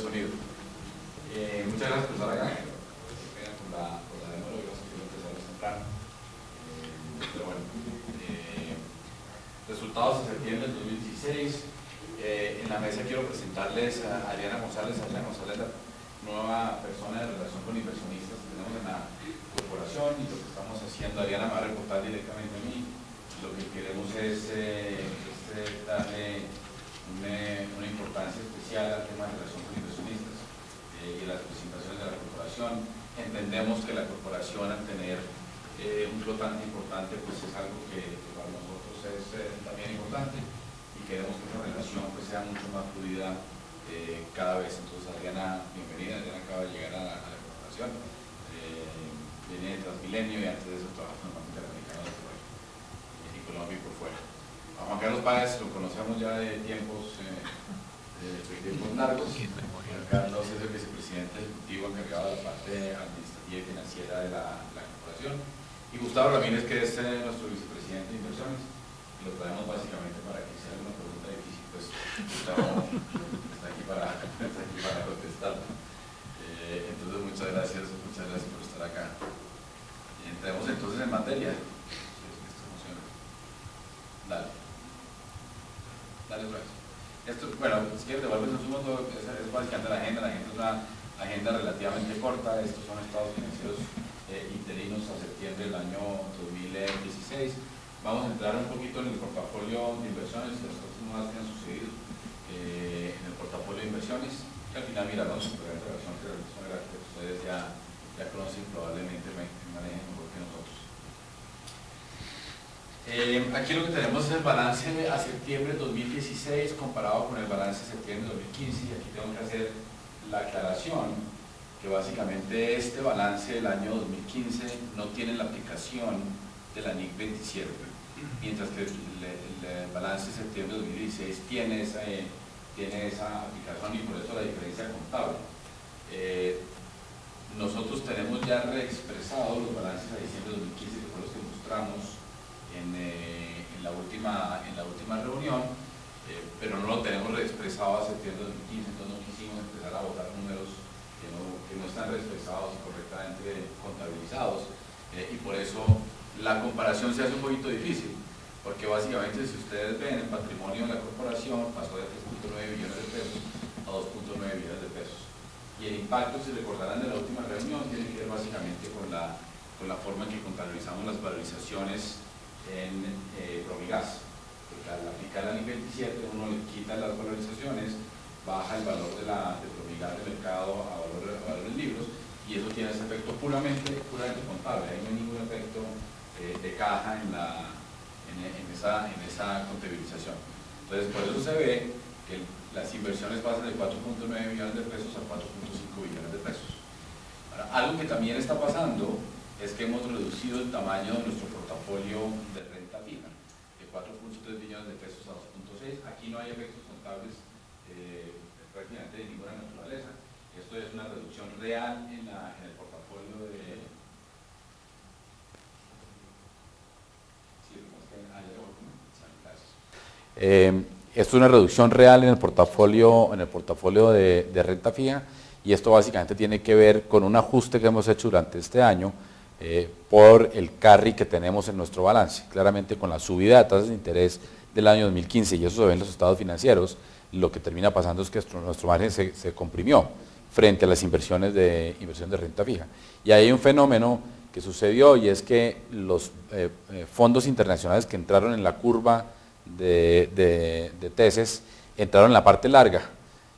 sonido. Muchas gracias por estar acá. Por la demora, gracias por empezar temprano. Pero bueno, resultados de septiembre del 2016. En la mesa quiero presentarles a Adriana González. Adriana González, la nueva persona de relación con inversionistas que tenemos en la corporación, y lo que estamos haciendo, Adriana me va a reportar directamente a mí. Lo que queremos es darle una importancia especial al tema de relación con inversionistas y las presentaciones de la corporación. Entendemos que la corporación, al tener un flotante importante, pues es algo que para nosotros es también importante, y queremos que esa relación pues sea mucho más fluida cada vez. Entonces, Adriana, bienvenida. Adriana acaba de llegar a la corporación, viene de Transmilenio, y antes de eso trabaja en el Banco Interamericano de Colombia y por fuera. A Juan Carlos Páez lo conocemos ya de tiempos largos. Juan Carlos es el vicepresidente ejecutivo encargado de la parte administrativa y financiera de la corporación, y Gustavo Ramírez, que es nuestro vicepresidente de inversiones. Lo traemos básicamente para que si hay alguna pregunta difícil, pues Gustavo está aquí para contestar. Entonces, muchas gracias por estar acá. Entremos entonces en materia. Dale otra vez. Esto, bueno, si quieres devuelves un segundo, es básicamente la agenda. La agenda es una agenda relativamente corta. Estos son estados financieros interinos a septiembre del año 2016. Vamos a entrar un poquito en el portafolio de inversiones, las cosas nuevas que han sucedido en el portafolio de inversiones, y al final mirarnos su relación que ustedes ya conocen, probablemente manejen mejor que nosotros. Aquí lo que tenemos es el balance a septiembre de 2016 comparado con el balance de septiembre de 2015, y aquí tengo que hacer la aclaración que básicamente este balance del año 2015 no tiene la aplicación de la NIC 27, mientras que el balance de septiembre de 2016 tiene esa aplicación, y por eso la diferencia contable. Nosotros tenemos ya reexpresado los balances a diciembre de 2015, que fue los que mostramos en la última reunión, pero no lo tenemos reexpresado a septiembre de 2015, entonces no quisimos empezar a botar números que no están reexpresados y correctamente contabilizados, y por eso la comparación se hace un poquito difícil, porque básicamente, si ustedes ven, el patrimonio de la corporación pasó de 3.9 billones de pesos a 2.9 billones de pesos, y el impacto, si recordarán, de la última reunión tiene que ver básicamente con la forma en que contabilizamos las valorizaciones en Promigas, porque al aplicar la NIC 27 uno le quita las valorizaciones, baja el valor de Promigas de mercado a valor en libros, y eso tiene ese efecto puramente contable. Ahí no hay ningún efecto de caja en esa contabilización. Entonces, por eso se ve que las inversiones pasan de 4.9 millones de pesos a 4.5 billones de pesos. Ahora, algo que también está pasando es que hemos reducido el tamaño de nuestro portafolio de renta fija, de 4.3 billones de pesos a 2.6. Aquí no hay efectos contables prácticamente de ninguna naturaleza. Esto es una reducción real en el portafolio de... Esto es una reducción real en el portafolio de renta fija, y esto básicamente tiene que ver con un ajuste que hemos hecho durante este año por el carry que tenemos en nuestro balance. Claramente, con la subida de tasas de interés del año 2015, y eso se ve en los estados financieros, lo que termina pasando es que nuestro margen se comprimió frente a las inversión de renta fija. Y hay un fenómeno que sucedió, y es que los fondos internacionales que entraron en la curva de TESES entraron en la parte larga.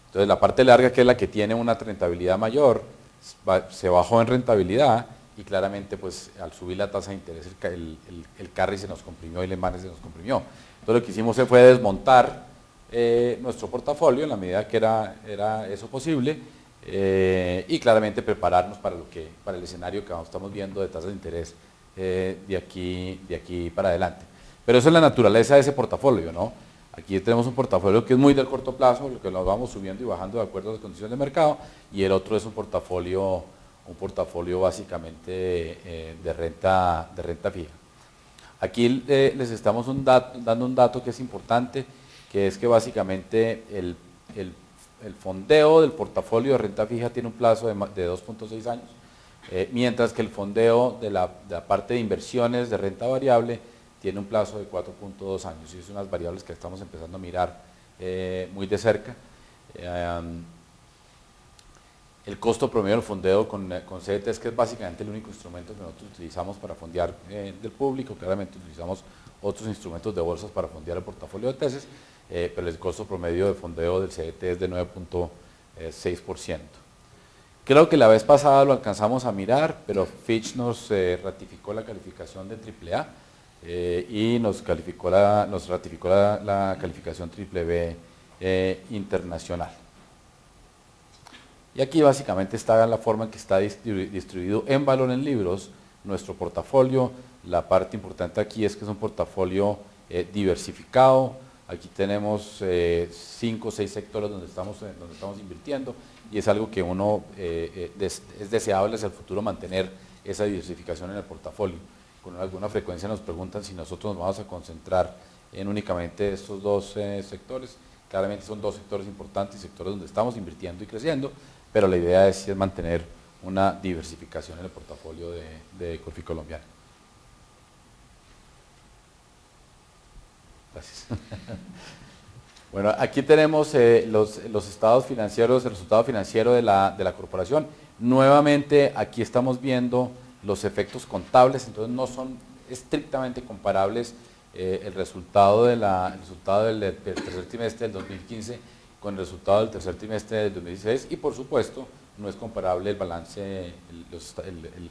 Entonces, la parte larga, que es la que tiene una rentabilidad mayor, se bajó en rentabilidad, y claramente, pues, al subir la tasa de interés, el carry se nos comprimió y el margen se nos comprimió. Entonces, lo que hicimos fue desmontar nuestro portafolio en la medida que era eso posible, y claramente prepararnos para el escenario que estamos viendo de tasas de interés de aquí para adelante. Pero esa es la naturaleza de ese portafolio, ¿no? Aquí tenemos un portafolio que es muy del corto plazo, lo que lo vamos subiendo y bajando de acuerdo a las condiciones de mercado, y el otro es un portafolio básicamente de renta fija. Aquí les estamos dando un dato que es importante, que es que básicamente el el fondeo del portafolio de renta fija tiene un plazo de 2.6 años, mientras que el fondeo de la parte de inversiones de renta variable tiene un plazo de 4.2 años, y es unas variables que estamos empezando a mirar muy de cerca. El costo promedio del fondeo con CDTs, que es básicamente el único instrumento que nosotros utilizamos para fondear del público. Claramente utilizamos otros instrumentos de bolsas para fondear el portafolio de tesis, pero el costo promedio de fondeo del CDT es de 9.6%. Creo que la vez pasada lo alcanzamos a mirar, pero Fitch nos ratificó la calificación de AAA y nos ratificó la calificación BBB internacional. Y aquí básicamente está la forma en que está distribuido en valor en libros nuestro portafolio. La parte importante aquí es que es un portafolio diversificado. Aquí tenemos 5 o 6 sectores donde estamos invirtiendo, y es algo que uno es deseable hacia el futuro mantener esa diversificación en el portafolio. Con alguna frecuencia nos preguntan si nosotros nos vamos a concentrar en únicamente estos dos sectores. Claramente son dos sectores importantes, sectores donde estamos invirtiendo y creciendo, pero la idea es mantener una diversificación en el portafolio de Corfi Colombiana. Gracias. Bueno, aquí tenemos los estados financieros, el resultado financiero de la corporación. Nuevamente aquí estamos viendo los efectos contables, entonces no son estrictamente comparables el resultado del tercer trimestre del 2015 con el resultado del tercer trimestre del 2016, y por supuesto no es comparable el balance,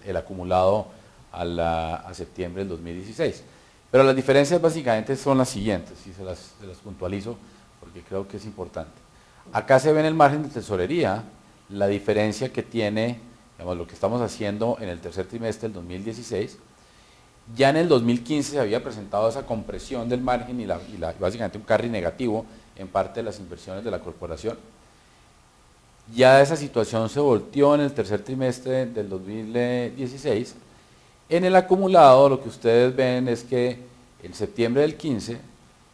el acumulado a septiembre del 2016. Pero las diferencias básicamente son las siguientes, y se las puntualizo porque creo que es importante. Acá se ve en el margen de tesorería la diferencia que tiene, digamos, lo que estamos haciendo en el tercer trimestre del 2016. Ya en el 2015 se había presentado esa compresión del margen y básicamente un carry negativo en parte de las inversiones de la corporación. Ya esa situación se volteó en el tercer trimestre del 2016. En el acumulado lo que ustedes ven es que en septiembre del 15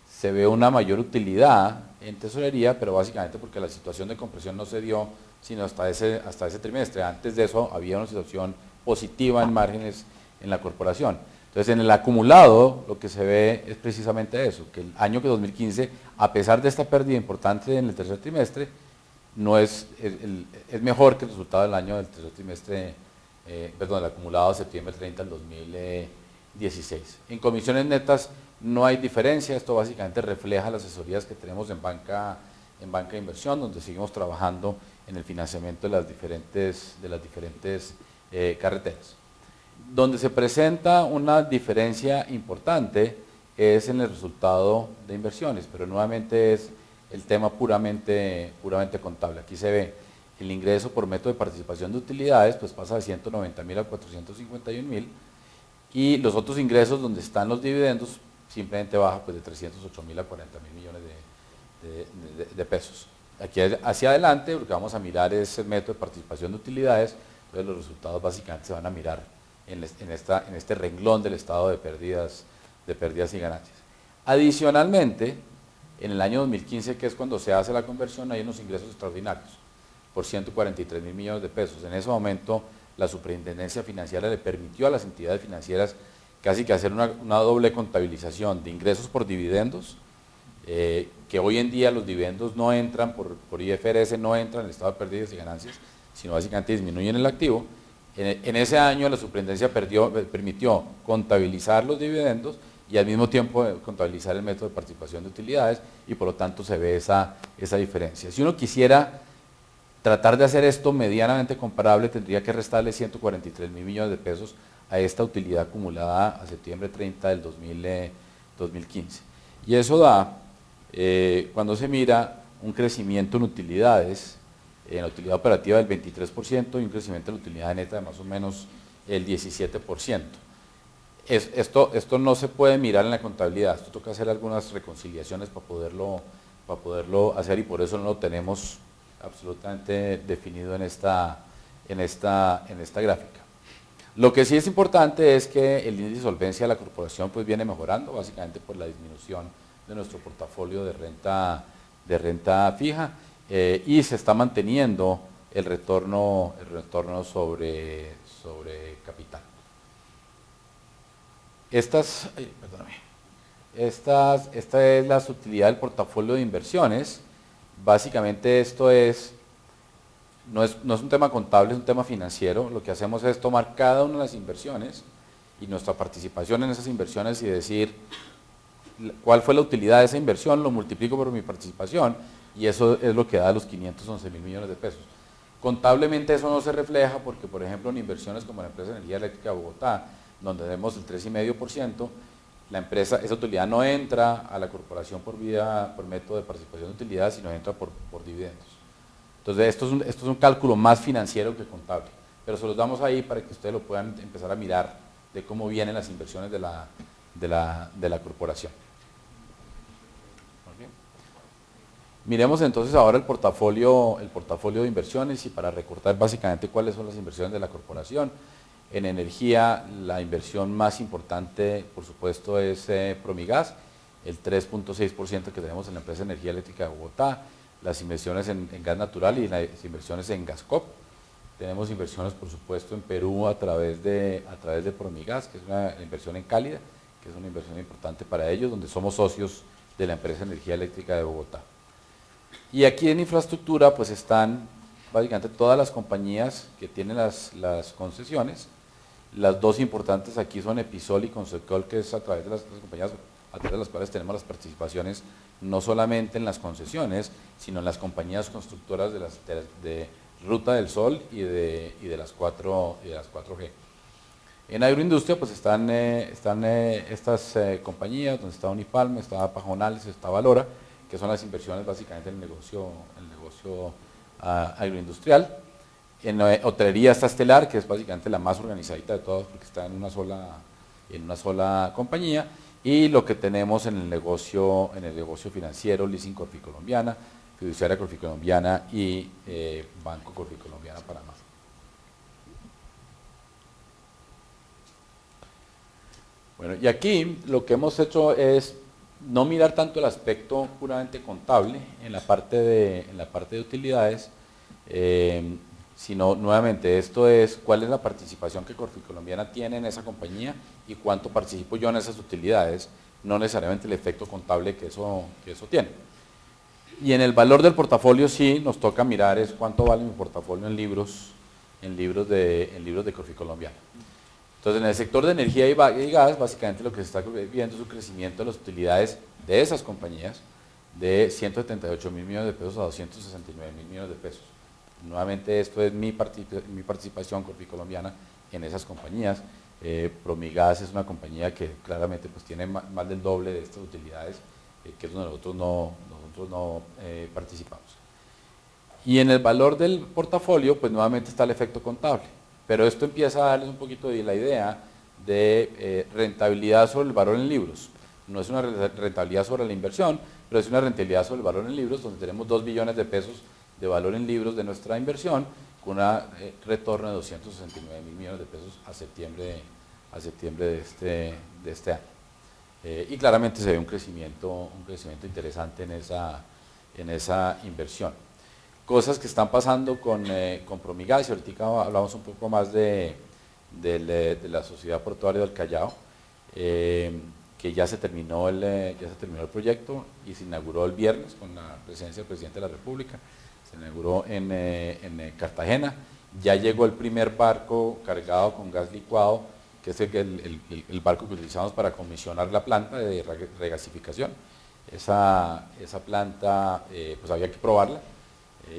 se ve una mayor utilidad en tesorería, pero básicamente porque la situación de compresión no se dio sino hasta ese trimestre. Antes de eso había una situación positiva en márgenes en la corporación. Entonces, en el acumulado lo que se ve es precisamente eso, que el año 2015, a pesar de esta pérdida importante en el tercer trimestre, es mejor que el resultado del año del tercer trimestre, el acumulado de septiembre 30 del 2016. En comisiones netas no hay diferencia, esto básicamente refleja las asesorías que tenemos en banca de inversión, donde seguimos trabajando en el financiamiento de las diferentes carreteras. Donde se presenta una diferencia importante es en el resultado de inversiones, pero nuevamente es el tema puramente contable. Aquí se ve el ingreso por método de participación de utilidades, pues pasa de 190.000 a 451.000, y los otros ingresos donde están los dividendos simplemente baja pues de 308.000 a 40.000 millones de pesos. Aquí hacia adelante lo que vamos a mirar es el método de participación de utilidades, entonces los resultados básicamente se van a mirar en este renglón del estado de pérdidas y ganancias. Adicionalmente, en el año 2015, que es cuando se hace la conversión, hay unos ingresos extraordinarios por 143.000 millones de pesos. En ese momento, la Superintendencia Financiera le permitió a las entidades financieras casi que hacer una doble contabilización de ingresos por dividendos, que hoy en día los dividendos no entran por IFRS, no entran en el estado de pérdidas y ganancias, sino básicamente disminuyen el activo. En ese año la superintendencia permitió contabilizar los dividendos y al mismo tiempo contabilizar el método de participación de utilidades, y por lo tanto se ve esa diferencia. Si uno quisiera tratar de hacer esto medianamente comparable, tendría que restarle 143.000 millones de pesos a esta utilidad acumulada a septiembre 30 del 2015. Y eso da, cuando se mira, un crecimiento en utilidades, en la utilidad operativa del 23% y un crecimiento en la utilidad neta de más o menos el 17%. Esto no se puede mirar en la contabilidad, esto toca hacer algunas reconciliaciones para poderlo hacer, y por eso no lo tenemos absolutamente definido en esta gráfica. Lo que sí es importante es que el índice de solvencia de la corporación pues viene mejorando, básicamente por la disminución de nuestro portafolio de renta fija. y se está manteniendo el retorno sobre capital. Esta es la utilidad del portafolio de inversiones. Básicamente esto no es un tema contable, es un tema financiero. Lo que hacemos es tomar cada una de las inversiones y nuestra participación en esas inversiones y decir cuál fue la utilidad de esa inversión, lo multiplico por mi participación y eso es lo que da los 511 mil millones de pesos. Contablemente eso no se refleja porque, por ejemplo, en inversiones como la empresa de Energía Eléctrica de Bogotá, donde tenemos el 3,5%, esa utilidad no entra a la corporación por método de participación de utilidad, sino entra por dividendos. Entonces esto es un cálculo más financiero que contable, pero se los damos ahí para que ustedes lo puedan empezar a mirar de cómo vienen las inversiones de la corporación. Okay. Miremos entonces ahora el portafolio de inversiones y para recortar básicamente cuáles son las inversiones de la corporación. En energía, la inversión más importante, por supuesto, es Promigas, el 3,6% que tenemos en la empresa de Energía Eléctrica de Bogotá, las inversiones en gas natural y las inversiones en Gascop. Tenemos inversiones, por supuesto, en Perú a través de Promigas, que es una inversión en Cálida, que es una inversión importante para ellos, donde somos socios de la empresa de Energía Eléctrica de Bogotá. Y aquí en infraestructura, pues están básicamente todas las compañías que tienen las concesiones. Las dos importantes aquí son Episol y Consecol, que es a través de las compañías a través de las cuales tenemos las participaciones no solamente en las concesiones, sino en las compañías constructoras de Ruta del Sol y de las 4G. En agroindustria pues están estas compañías, donde está Unipalm, está Pajonales, está Valora, que son las inversiones básicamente en el negocio agroindustrial. En hotelería está Estelar, que es básicamente la más organizadita de todas porque está en una sola compañía. Y lo que tenemos en el negocio financiero, Leasing Corficolombiana, Fiduciaria Corficolombiana y Banco Corficolombiana Panamá. Bueno, y aquí lo que hemos hecho es no mirar tanto el aspecto puramente contable en la parte de utilidades, sino nuevamente esto es cuál es la participación que Corficolombiana tiene en esa compañía y cuánto participo yo en esas utilidades, no necesariamente el efecto contable que eso tiene. Y en el valor del portafolio sí nos toca mirar es cuánto vale mi portafolio en libros de Corficolombiana. Entonces en el sector de energía y gas básicamente lo que se está viendo es un crecimiento de las utilidades de esas compañías de 178 mil millones de pesos a 269 mil millones de pesos. Nuevamente esto es mi participación Corficolombiana en esas compañías. Promigas es una compañía que claramente pues, tiene más del doble de estas utilidades, que es donde nosotros no participamos. Y en el valor del portafolio, pues nuevamente está el efecto contable, pero esto empieza a darles un poquito de la idea de rentabilidad sobre el valor en libros. No es una rentabilidad sobre la inversión, pero es una rentabilidad sobre el valor en libros, donde tenemos 2 billones de pesos de valor en libros de nuestra inversión, con un retorno de 269 mil millones de pesos a septiembre de este año. Y claramente se ve un crecimiento interesante en esa inversión. Cosas que están pasando con Promigas, y ahorita hablamos un poco más de la Sociedad Portuaria del Callao, que ya se terminó el proyecto y se inauguró el viernes con la presencia del presidente de la República. Se inauguró en Cartagena. Ya llegó el primer barco cargado con gas licuado, que es el barco que utilizamos para comisionar la planta de regasificación. Esa planta pues había que probarla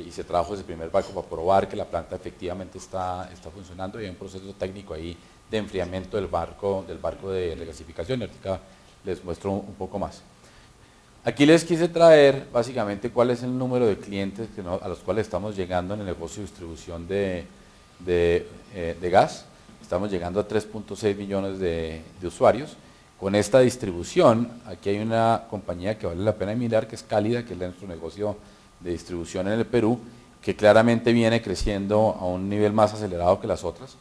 y se trajo ese primer barco para probar que la planta efectivamente está funcionando y hay un proceso técnico ahí de enfriamiento del barco de regasificación. Y ahorita les muestro un poco más. Aquí les quise traer básicamente cuál es el número de clientes a los cuales estamos llegando en el negocio de distribución de gas. Estamos llegando a 3,6 millones de usuarios. Con esta distribución, aquí hay una compañía que vale la pena mirar, que es Cálida, que es nuestro negocio de distribución en el Perú, que claramente viene creciendo a un nivel más acelerado que las otras,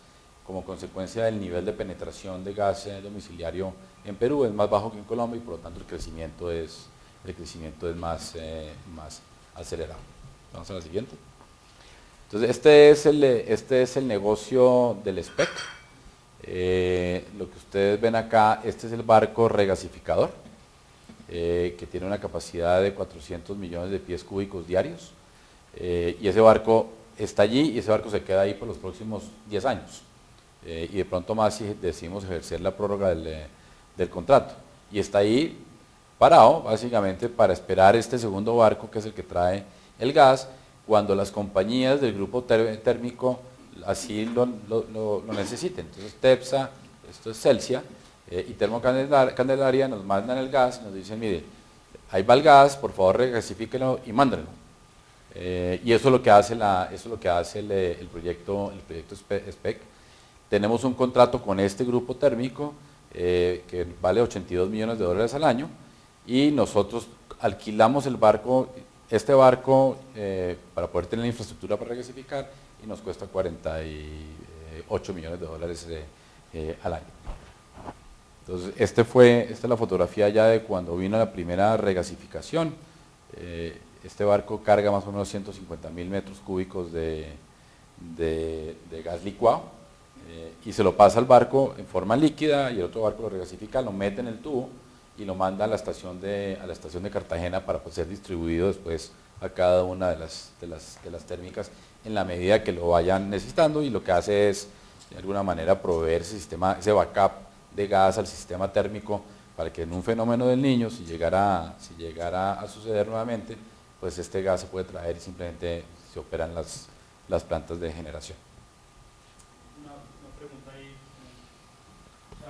como consecuencia del nivel de penetración de gas domiciliario en Perú, es más bajo que en Colombia y por lo tanto el crecimiento es más acelerado. Vamos a la siguiente. Entonces, este es el negocio del SPEC. Lo que ustedes ven acá, este es el barco regasificador, que tiene una capacidad de 400 millones de pies cúbicos diarios. Y ese barco está allí y ese barco se queda ahí por los próximos 10 años. Y de pronto más si decidimos ejercer la prórroga del contrato. Y está ahí parado, básicamente, para esperar este segundo barco, que es el que trae el gas, cuando las compañías del grupo térmico así lo necesiten. Entonces TEPSA, esto es Celsia, y Termocandelaria nos mandan el gas y nos dicen, mire, ahí va el gas, por favor regasifíquenlo y mándenlo. Y eso es lo que hace, el proyecto SPEC. Tenemos un contrato con este grupo térmico que vale 82 millones de dólares al año, y nosotros alquilamos el barco, para poder tener la infraestructura para regasificar, y nos cuesta 48 millones de dólares al año. Entonces, esta es la fotografía ya de cuando vino la primera regasificación. Este barco carga más o menos 150.000 metros cúbicos de gas licuado, y se lo pasa al barco en forma líquida, y el otro barco lo regasifica, lo mete en el tubo y lo manda a la estación de Cartagena para ser distribuido después a cada una de las térmicas en la medida que lo vayan necesitando, y lo que hace es de alguna manera proveer ese backup de gas al sistema térmico, para que en un fenómeno del Niño, si llegara a suceder nuevamente, pues este gas se puede traer y simplemente se operan las plantas de generación. Una pregunta ahí. O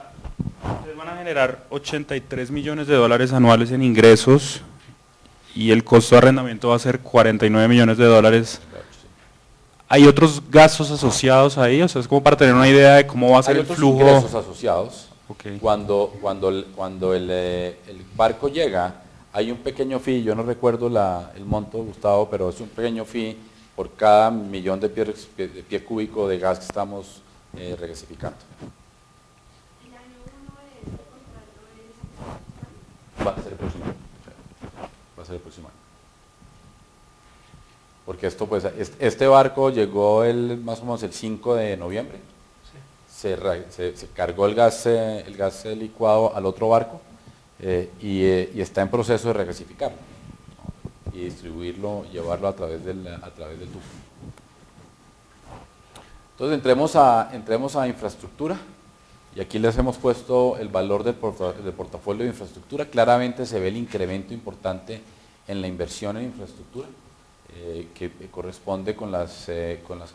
sea, ustedes van a generar 83 millones de dólares anuales en ingresos y el costo de arrendamiento va a ser 49 millones de dólares. ¿Hay otros gastos asociados ahí? O sea, es como para tener una idea de cómo va a ser el flujo. Hay otros ingresos asociados. Okay. Cuando el barco llega, hay un pequeño fee, yo no recuerdo el monto, Gustavo, pero es un pequeño fee por cada millón de pie cúbico de gas que estamos regasificando. ¿El año 1 de este contrato es? Va a ser el próximo año. Va a ser el próximo año. Porque esto, pues, este barco llegó más o menos el 5 de noviembre. Sí. Se cargó el gas licuado al otro barco, y está en proceso de regasificarlo, ¿no? Y distribuirlo, llevarlo a través del tubo. Entonces entremos a infraestructura, y aquí les hemos puesto el valor del portafolio de infraestructura. Claramente se ve el incremento importante en la inversión en infraestructura, que corresponde con las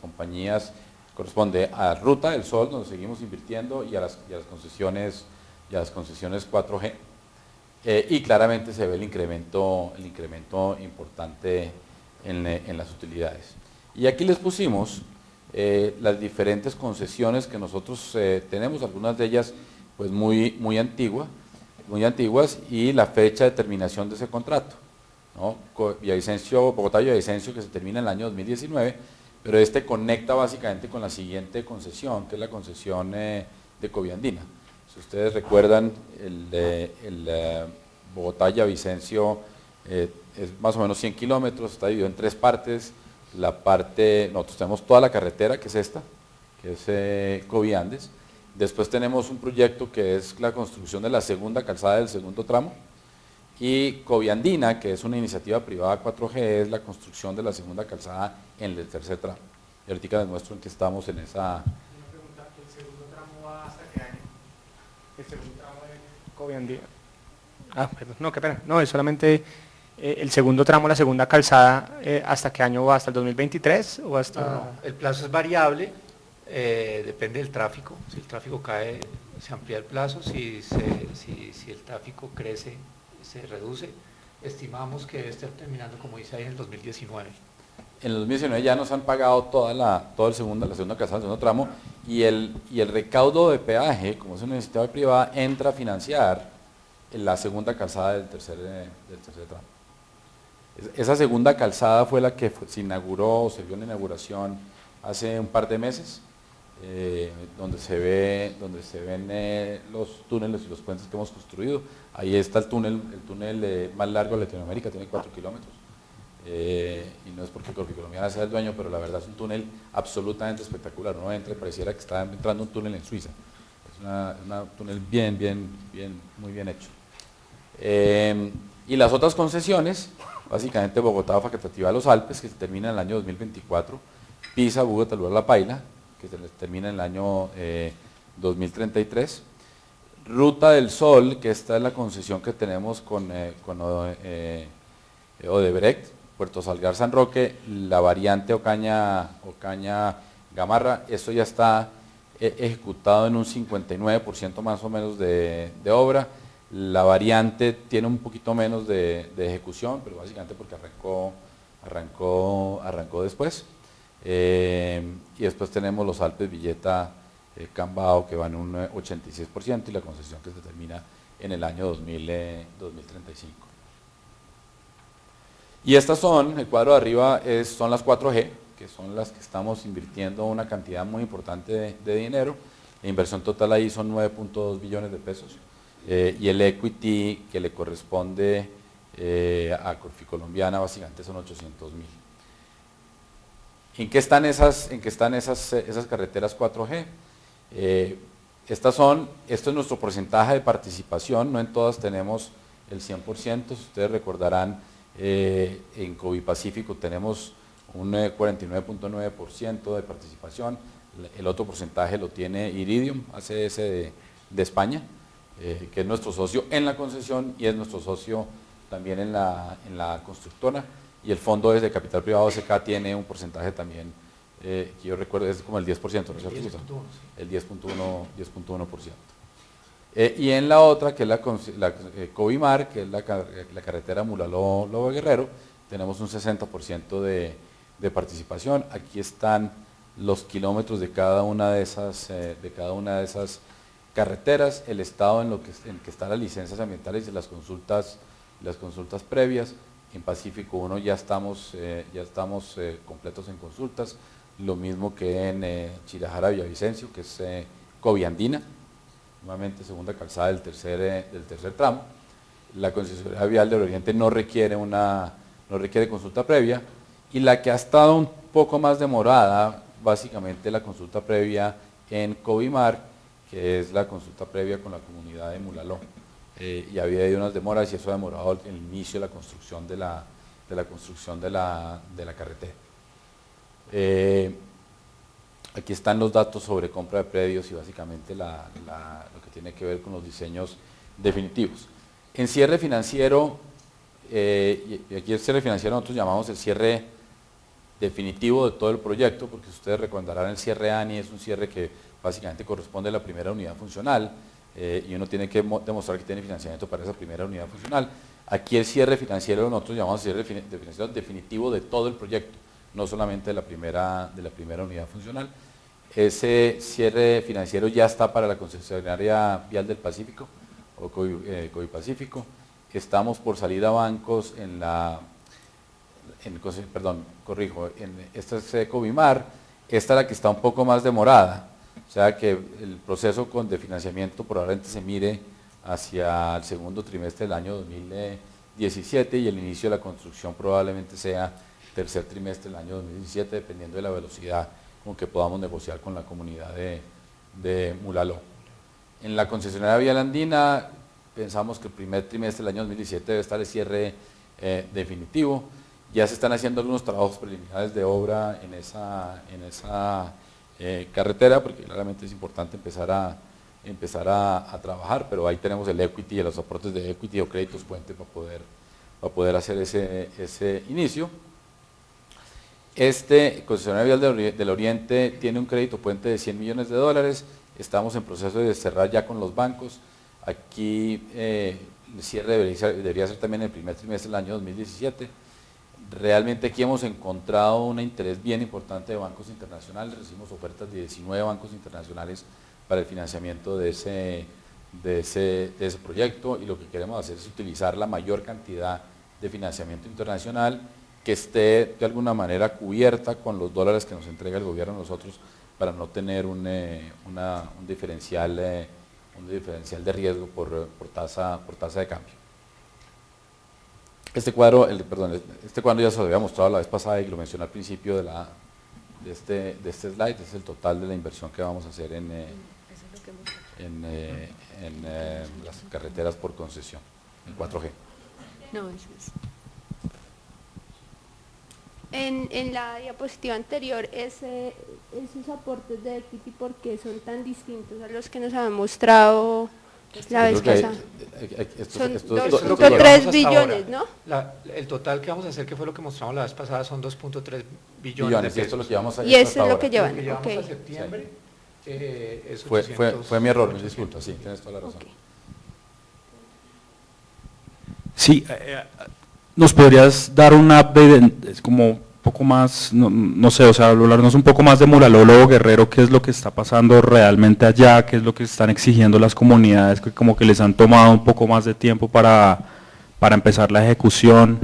compañías, corresponde a Ruta del Sol, donde seguimos invirtiendo, y a las concesiones 4G. Y claramente se ve el incremento importante en las utilidades. Y aquí les pusimos las diferentes concesiones que nosotros tenemos, algunas de ellas pues muy antiguas, y la fecha de terminación de ese contrato, ¿no? Bogotá-Villavicencio, que se termina en el año 2019, pero este conecta básicamente con la siguiente concesión, que es la concesión de Coviandina. Si ustedes recuerdan, el Bogotá-Villavicencio es más o menos 100 kilómetros, está dividido en 3 partes. Nosotros tenemos toda la carretera, que es esta, que es Coviandes. Después tenemos un proyecto que es la construcción de la segunda calzada del segundo tramo, y Coviandina, que es una iniciativa privada 4G, es la construcción de la segunda calzada en el tercer tramo. Y ahorita les muestro en que estamos en esa... Una pregunta, ¿el segundo tramo va hasta qué año? ¿El segundo tramo de Coviandina? Perdón, no, qué pena. No, es solamente el segundo tramo, la segunda calzada, ¿hasta qué año va? ¿Hasta el 2023 o hasta...? No, el plazo es variable, depende del tráfico. Si el tráfico cae, se amplía el plazo. Si el tráfico crece, se reduce. Estimamos que debe estar terminando, como dice ahí, en el 2019. En el 2019 ya nos han pagado la segunda calzada, el segundo tramo, y el recaudo de peaje, como es una iniciativa privada, entra a financiar la segunda calzada del tercer tramo. Esa segunda calzada fue la que se inauguró, o se vio en la inauguración hace un par de meses, donde se ven los túneles y los puentes que hemos construido. Ahí está el túnel más largo de Latinoamérica, tiene 4 kilómetros. y no es porque Colombiana sea el dueño, pero la verdad es un túnel absolutamente espectacular. Uno entra y pareciera que está entrando un túnel en Suiza. Es un túnel muy bien hecho. Y las otras concesiones, básicamente Bogotá, Facatativá, Los Alpes, que se termina en el año 2024, Pisa, Bogotá, Lugar La Paila, que se termina en el año 2033, Ruta del Sol, que esta es la concesión que tenemos con Odebrecht, Puerto Salgar, San Roque, la variante Ocaña Gamarra, esto ya está ejecutado en un 59% más o menos de obra. La variante tiene un poquito menos de ejecución, pero básicamente porque arrancó después. Y después tenemos los Alpes Villeta Cambao, que van en un 86%, y la concesión que se termina en el año 2035. Y estas son, el cuadro de arriba son las 4G, que son las que estamos invirtiendo una cantidad muy importante de dinero. La inversión total ahí son 9.2 billones de pesos. Y el equity que le corresponde a Corficolombiana básicamente son 800.000. ¿En qué están esas carreteras 4G? Esto es nuestro porcentaje de participación, no en todas tenemos el 100%, si ustedes recordarán, en Covipacífico tenemos un 49.9% de participación, el otro porcentaje lo tiene Iridium, ACS de España, que es nuestro socio en la concesión y es nuestro socio también en la constructora, y el fondo de capital privado SK tiene un porcentaje también, que yo recuerdo es como el 10%, ¿no es cierto? El 10.1%. Y en la otra, que es la Covimar, que es la carretera Mulaló-Lobo Guerrero, tenemos un 60% de participación. Aquí están los kilómetros de cada una de esas carreteras, el estado en que están las licencias ambientales y las consultas previas. En Pacífico 1 ya estamos completos en consultas, lo mismo que en Chirajara Villavicencio, que es Coviandina, nuevamente segunda calzada del tercer tramo. La concesionaria vial del Oriente no requiere consulta previa, y la que ha estado un poco más demorada, básicamente la consulta previa en Covimar, que es la consulta previa con la comunidad de Mulaló. Y había habido unas demoras y eso ha demorado el inicio de la construcción de la carretera. Aquí están los datos sobre compra de predios y básicamente lo que tiene que ver con los diseños definitivos. En cierre financiero, y aquí el cierre financiero nosotros llamamos el cierre definitivo de todo el proyecto, porque ustedes recordarán el cierre ANI es un cierre que básicamente corresponde a la primera unidad funcional, y uno tiene que demostrar que tiene financiamiento para esa primera unidad funcional. Aquí el cierre financiero nosotros llamamos cierre financiero definitivo de todo el proyecto, no solamente de la primera unidad funcional. Ese cierre financiero ya está para la concesionaria Vial del Pacífico, o Covipacífico. Estamos por salir a bancos esta es Covimar, esta es la que está un poco más demorada. O sea que el proceso de financiamiento probablemente se mire hacia el segundo trimestre del año 2017 y el inicio de la construcción probablemente sea tercer trimestre del año 2017, dependiendo de la velocidad con que podamos negociar con la comunidad de Mulaló. En la concesionaria Vial Andina pensamos que el primer trimestre del año 2017 debe estar el cierre definitivo. Ya se están haciendo algunos trabajos preliminares de obra en esa carretera, porque claramente es importante empezar a trabajar, pero ahí tenemos el equity y los aportes de equity o créditos puente para poder hacer ese inicio. Concesionaria Vial del Oriente tiene un crédito puente de 100 millones de dólares, estamos en proceso de cerrar ya con los bancos. Aquí el cierre debería ser también en el primer trimestre del año 2017. Realmente aquí hemos encontrado un interés bien importante de bancos internacionales, recibimos ofertas de 19 bancos internacionales para el financiamiento de ese proyecto, y lo que queremos hacer es utilizar la mayor cantidad de financiamiento internacional que esté de alguna manera cubierta con los dólares que nos entrega el gobierno a nosotros, para no tener un diferencial de riesgo por tasa de cambio. Este cuadro, este cuadro ya se lo había mostrado la vez pasada y lo mencioné al principio de este slide, es el total de la inversión que vamos a hacer en las carreteras por concesión, en 4G. No, eso es. En la diapositiva anterior, esos aportes de equity, ¿por qué son tan distintos a los que nos han mostrado la vez pasada? Son 2.3 billones, ¿no? El total que vamos a hacer, que fue lo que mostramos la vez pasada, son 2.3 billones de Y esto es lo que llevamos Y eso es lo que Lo llevan, que llevamos ok. a septiembre es Fue mi error, me disculpa, sí, tienes toda la razón. Ok. Sí, ¿nos podrías dar un update, es como un poco más, no sé, o sea, hablarnos un poco más de Mulaló, Guerrero, qué es lo que está pasando realmente allá, qué es lo que están exigiendo las comunidades, que como que les han tomado un poco más de tiempo para empezar la ejecución?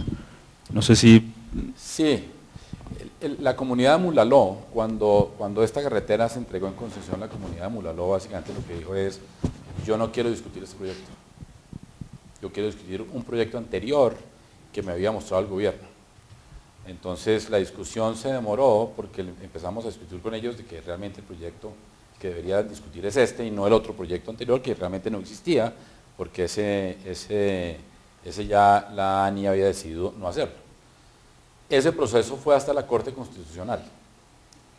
No sé si... Sí, la comunidad de Mulaló, cuando esta carretera se entregó en concesión, la comunidad de Mulaló básicamente lo que dijo es, yo no quiero discutir este proyecto, yo quiero discutir un proyecto anterior que me había mostrado el gobierno. Entonces la discusión se demoró porque empezamos a discutir con ellos de que realmente el proyecto que debería discutir es este y no el otro proyecto anterior que realmente no existía, porque ese ya la ANI había decidido no hacerlo. Ese proceso fue hasta la Corte Constitucional.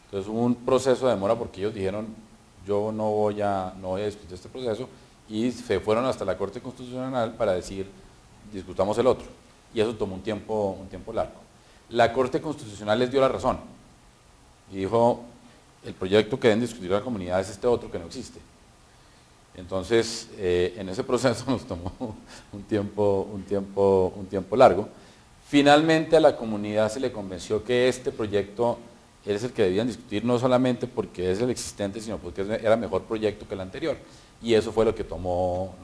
Entonces hubo un proceso de demora porque ellos dijeron, yo no voy a discutir este proceso, y se fueron hasta la Corte Constitucional para decir, discutamos el otro. Y eso tomó un tiempo largo. La Corte Constitucional les dio la razón y dijo, el proyecto que deben discutir la comunidad es este otro que no existe. Entonces, en ese proceso nos tomó un tiempo largo. Finalmente a la comunidad se le convenció que este proyecto es el que debían discutir, no solamente porque es el existente, sino porque era mejor proyecto que el anterior. Y eso fue lo que tomó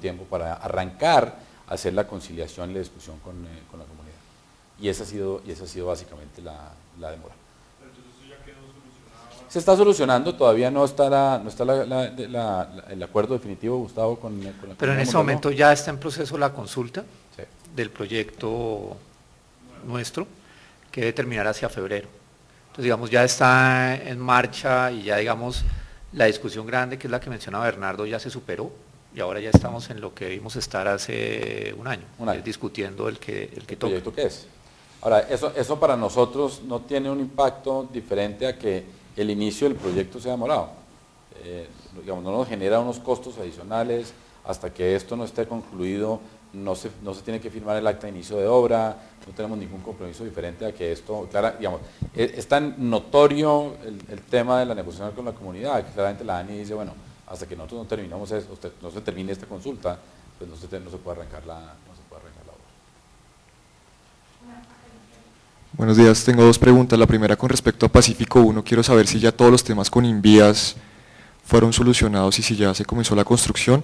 tiempo para arrancar a hacer la conciliación y la discusión con la comunidad. Y esa ha sido básicamente la demora. Entonces eso ya quedó solucionado. Se está solucionando, todavía no está el acuerdo definitivo, Gustavo, con la comunidad. Pero en este momento ya está en proceso la consulta Sí. del proyecto nuestro, que debe terminar hacia febrero. Entonces, digamos, ya está en marcha y ya, digamos, la discusión grande, que es la que menciona Bernardo, ya se superó y ahora ya estamos en lo que debimos estar hace un año. Discutiendo el que ¿El toca. proyecto qué es? Ahora, eso para nosotros no tiene un impacto diferente a que el inicio del proyecto sea demorado. Digamos, no nos genera unos costos adicionales, hasta que esto no esté concluido, no se tiene que firmar el acta de inicio de obra, no tenemos ningún compromiso diferente a que esto, digamos, es tan notorio el tema de la negociación con la comunidad, que claramente la ANI dice, bueno, hasta que nosotros no terminamos eso, no se termine esta consulta, pues no se puede arrancar la obra. Buenos días, tengo dos preguntas. La primera con respecto a Pacífico 1, quiero saber si ya todos los temas con Invías fueron solucionados y si ya se comenzó la construcción.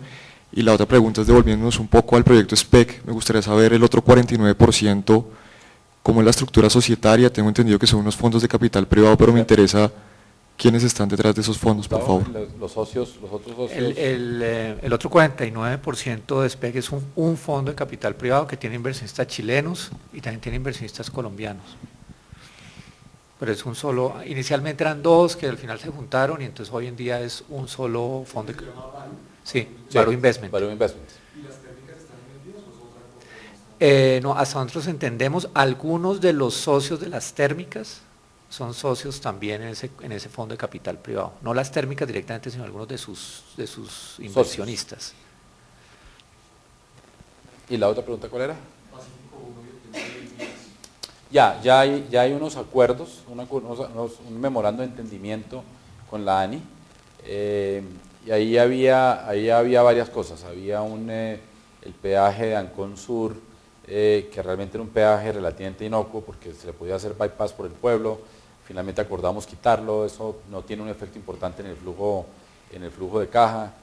Y la otra pregunta es devolviéndonos un poco al proyecto SPEC, me gustaría saber el otro 49%, cómo es la estructura societaria. Tengo entendido que son unos fondos de capital privado, pero me interesa quiénes están detrás de esos fondos, por favor. Los otros socios. El otro 49% de SPEC es un fondo de capital privado que tiene inversionistas chilenos y también tiene inversionistas colombianos. Pero es un solo, inicialmente eran dos que al final se juntaron y entonces hoy en día es un solo fondo. Sí, Baru Investment. Baru Investment. ¿Y las técnicas están vendidas o es otra cosa? No, hasta nosotros entendemos, algunos de los socios de las térmicas son socios también en ese fondo de capital privado. No las térmicas directamente, sino algunos de sus inversionistas. ¿Y la otra pregunta cuál era? Ya hay unos acuerdos, un memorando de entendimiento con la ANI, y ahí había varias cosas. Había el peaje de Ancón Sur, que realmente era un peaje relativamente inocuo porque se le podía hacer bypass por el pueblo. Finalmente acordamos quitarlo, eso no tiene un efecto importante en el flujo de caja.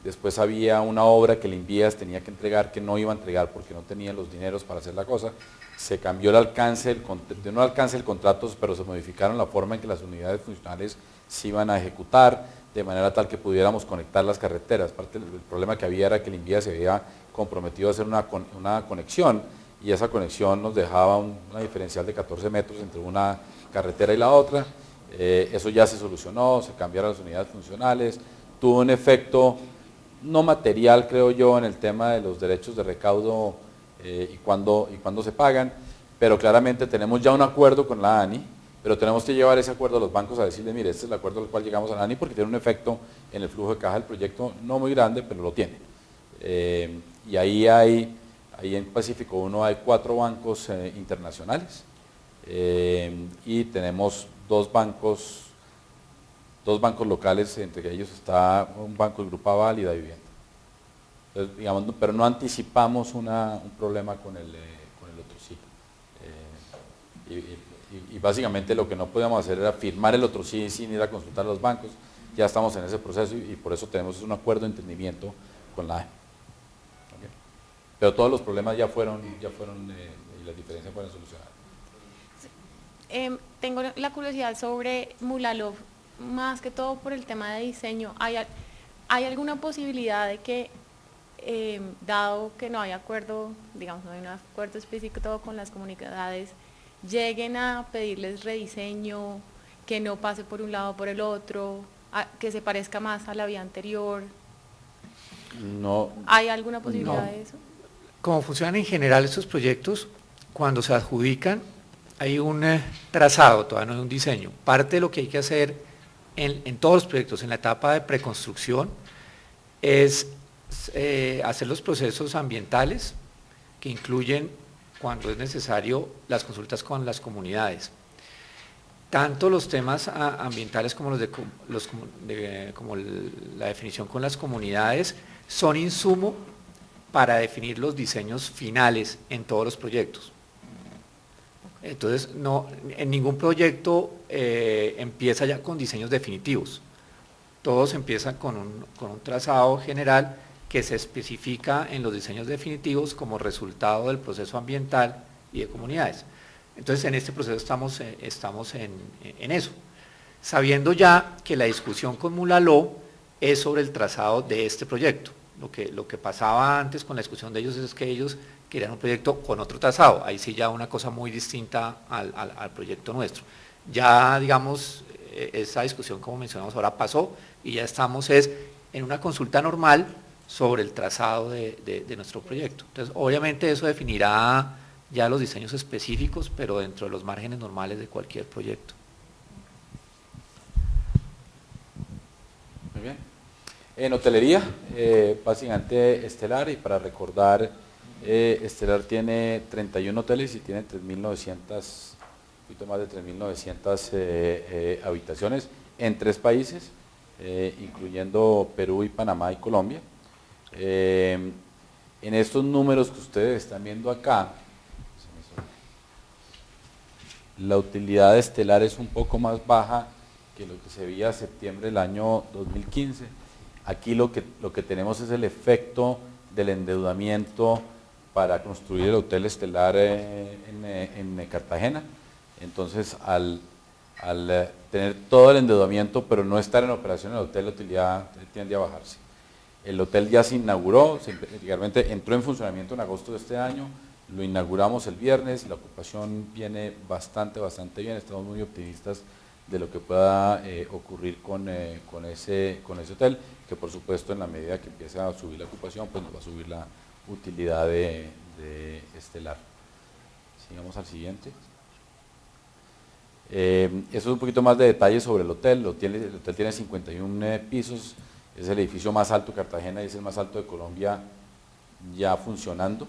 Después había una obra que el Invías tenía que entregar, que no iba a entregar porque no tenía los dineros para hacer la cosa. Se cambió el alcance, no el alcance del contrato, pero se modificaron la forma en que las unidades funcionales se iban a ejecutar, de manera tal que pudiéramos conectar las carreteras. Parte del problema que había era que el Invías se había comprometido a hacer una conexión y esa conexión nos dejaba una diferencial de 14 metros entre una carretera y la otra. Eso ya se solucionó, se cambiaron las unidades funcionales, tuvo un efecto no material, creo yo, en el tema de los derechos de recaudo y cuándo se pagan, pero claramente tenemos ya un acuerdo con la ANI, pero tenemos que llevar ese acuerdo a los bancos a decirles, mire, este es el acuerdo al cual llegamos a la ANI porque tiene un efecto en el flujo de caja del proyecto, no muy grande, pero lo tiene. Y ahí en Pacífico 1 hay 4 bancos internacionales y tenemos dos bancos locales, entre ellos está un banco del Grupo Aval y Da Vivienda. Entonces, digamos, pero no anticipamos un problema con el otro sí. Y básicamente lo que no podíamos hacer era firmar el otro sí sin ir a consultar a los bancos. Ya estamos en ese proceso y por eso tenemos un acuerdo de entendimiento con la ANI. ¿Okay? Pero todos los problemas ya fueron y las diferencias fueron solucionadas. Tengo la curiosidad sobre Mulalov, más que todo por el tema de diseño. ¿Hay alguna posibilidad de que, dado que no hay acuerdo, digamos, no hay un acuerdo específico con las comunidades, lleguen a pedirles rediseño, que no pase por un lado o por el otro, que se parezca más a la vía anterior? No. ¿Hay alguna posibilidad de eso? Como funcionan en general estos proyectos, cuando se adjudican, hay un trazado, todavía no hay un diseño. Parte de lo que hay que hacer en todos los proyectos, en la etapa de preconstrucción, es hacer los procesos ambientales, que incluyen, cuando es necesario, las consultas con las comunidades. Tanto los temas ambientales como como la definición con las comunidades son insumo para definir los diseños finales en todos los proyectos. Entonces, en ningún proyecto empieza ya con diseños definitivos. Todos empiezan con un trazado general que se especifica en los diseños definitivos como resultado del proceso ambiental y de comunidades. Entonces, en este proceso estamos en eso, sabiendo ya que la discusión con Mulaló es sobre el trazado de este proyecto. Lo que pasaba antes con la discusión de ellos es que ellos querían un proyecto con otro trazado, ahí sí ya una cosa muy distinta al proyecto nuestro. Ya, digamos, esa discusión, como mencionamos ahora, pasó y ya estamos en una consulta normal sobre el trazado de nuestro proyecto. Entonces, obviamente eso definirá ya los diseños específicos, pero dentro de los márgenes normales de cualquier proyecto. Muy bien. En hotelería, básicamente Estelar, y para recordar, Estelar tiene 31 hoteles y tiene 3.900, un poquito más de 3.900 habitaciones en 3 países, incluyendo Perú y Panamá y Colombia. En estos números que ustedes están viendo acá, la utilidad de Estelar es un poco más baja que lo que se veía a septiembre del año 2015. Aquí lo que tenemos es el efecto del endeudamiento para construir el Hotel Estelar en Cartagena. Entonces, al tener todo el endeudamiento, pero no estar en operación el hotel, la utilidad tiende a bajarse. El hotel ya se inauguró, realmente entró en funcionamiento en agosto de este año, lo inauguramos el viernes, la ocupación viene bastante bien, estamos muy optimistas de lo que pueda ocurrir con ese hotel, que por supuesto en la medida que empiece a subir la ocupación, pues nos va a subir la utilidad de Estelar. Sigamos al siguiente. Eso es un poquito más de detalles sobre el hotel. El hotel tiene 51 pisos, es el edificio más alto de Cartagena y es el más alto de Colombia ya funcionando.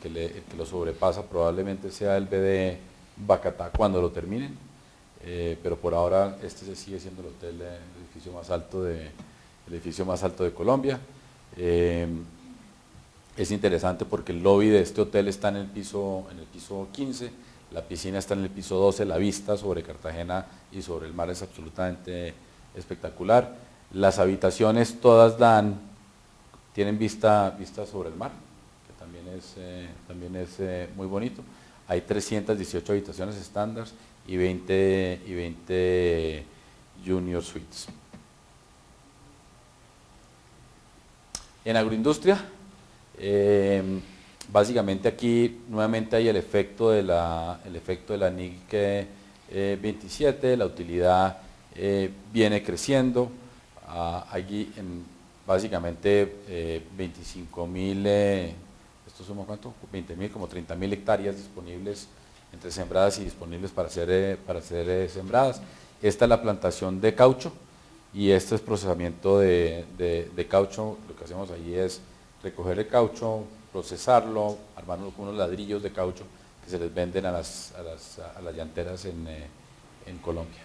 El que lo sobrepasa probablemente sea el BD Bacatá cuando lo terminen, pero por ahora este se sigue siendo el hotel, el edificio más alto de Colombia. Es interesante porque el lobby de este hotel está en el piso 15, la piscina está en el piso 12, la vista sobre Cartagena y sobre el mar es absolutamente espectacular. Las habitaciones todas tienen vista sobre el mar, también es muy bonito. Hay 318 habitaciones estándar y 20 junior suites. En agroindustria, Básicamente aquí nuevamente hay el efecto de la NIC 27, la utilidad viene creciendo, allí básicamente 25.000, ¿esto suma cuánto? 20.000, como 30.000 hectáreas disponibles entre sembradas y disponibles para ser sembradas. Esta es la plantación de caucho y este es procesamiento de caucho. Lo que hacemos ahí es recoger el caucho, procesarlo, armar unos ladrillos de caucho que se les venden a las llanteras en Colombia.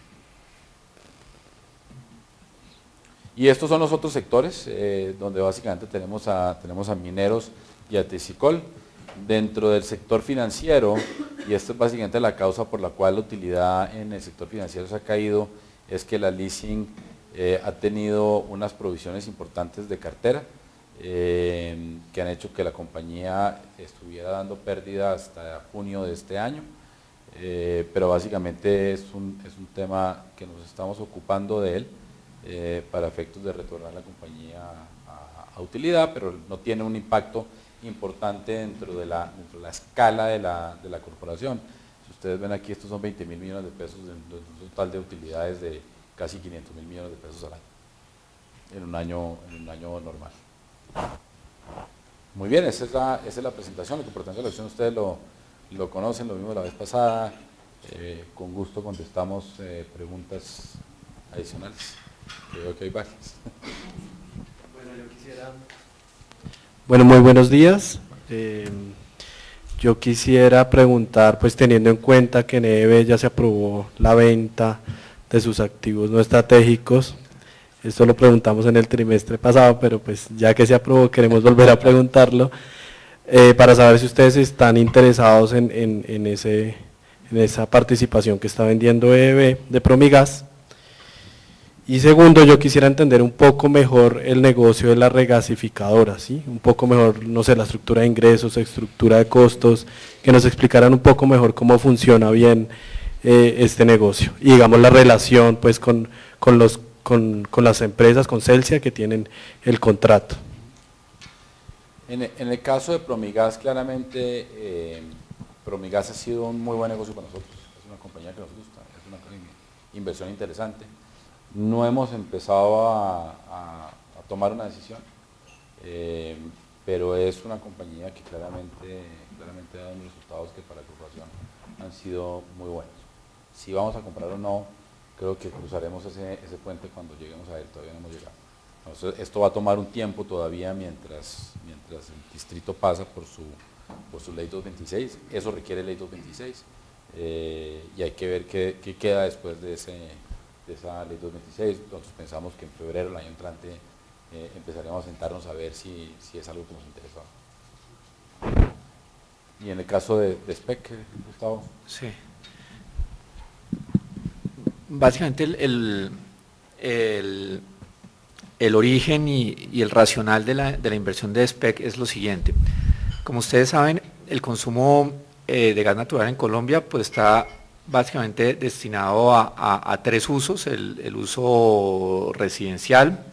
Y estos son los otros sectores donde básicamente tenemos a mineros y a Tesicol. Dentro del sector financiero, y esto es básicamente la causa por la cual la utilidad en el sector financiero se ha caído, es que la leasing ha tenido unas provisiones importantes de cartera que han hecho que la compañía estuviera dando pérdida hasta junio de este año, pero básicamente es un tema que nos estamos ocupando de él para efectos de retornar la compañía a utilidad, pero no tiene un impacto importante dentro de la escala de la corporación. Si ustedes ven aquí, estos son 20.000 millones de pesos de un total de utilidades de casi 500.000 millones de pesos al año, en un año normal. Muy bien, esa es la presentación. Lo importante de la acción ustedes lo conocen, lo vimos la vez pasada. Con gusto contestamos preguntas adicionales. Creo que hay varias. Bueno, muy buenos días. Yo quisiera preguntar, pues teniendo en cuenta que en EDB ya se aprobó la venta de sus activos no estratégicos, esto lo preguntamos en el trimestre pasado, pero pues ya que se aprobó queremos volver a preguntarlo, para saber si ustedes están interesados en esa participación que está vendiendo EDB de Promigas. Y segundo, yo quisiera entender un poco mejor el negocio de la regasificadora, ¿sí? Un poco mejor, no sé, la estructura de ingresos, estructura de costos, que nos explicaran un poco mejor cómo funciona bien este negocio. Y digamos la relación pues con las empresas, con Celsia, que tienen el contrato. En el caso de Promigas, claramente, Promigas ha sido un muy buen negocio para nosotros. Es una compañía que nos gusta, es una inversión interesante. No hemos empezado a tomar una decisión, pero es una compañía que claramente ha dado unos resultados que para la corporación han sido muy buenos. Si vamos a comprar o no, creo que cruzaremos ese puente cuando lleguemos a él, todavía no hemos llegado. Entonces, esto va a tomar un tiempo todavía mientras el distrito pasa por su ley 226, eso requiere ley 226, y hay que ver qué queda después de esa ley 226. Entonces pensamos que en febrero del año entrante empezaremos a sentarnos a ver si es algo que nos interesa. Y en el caso de SPEC, Gustavo. Sí. Básicamente el origen y el racional de la inversión de SPEC es lo siguiente. Como ustedes saben, el consumo de gas natural en Colombia pues está básicamente destinado a tres usos: el uso residencial,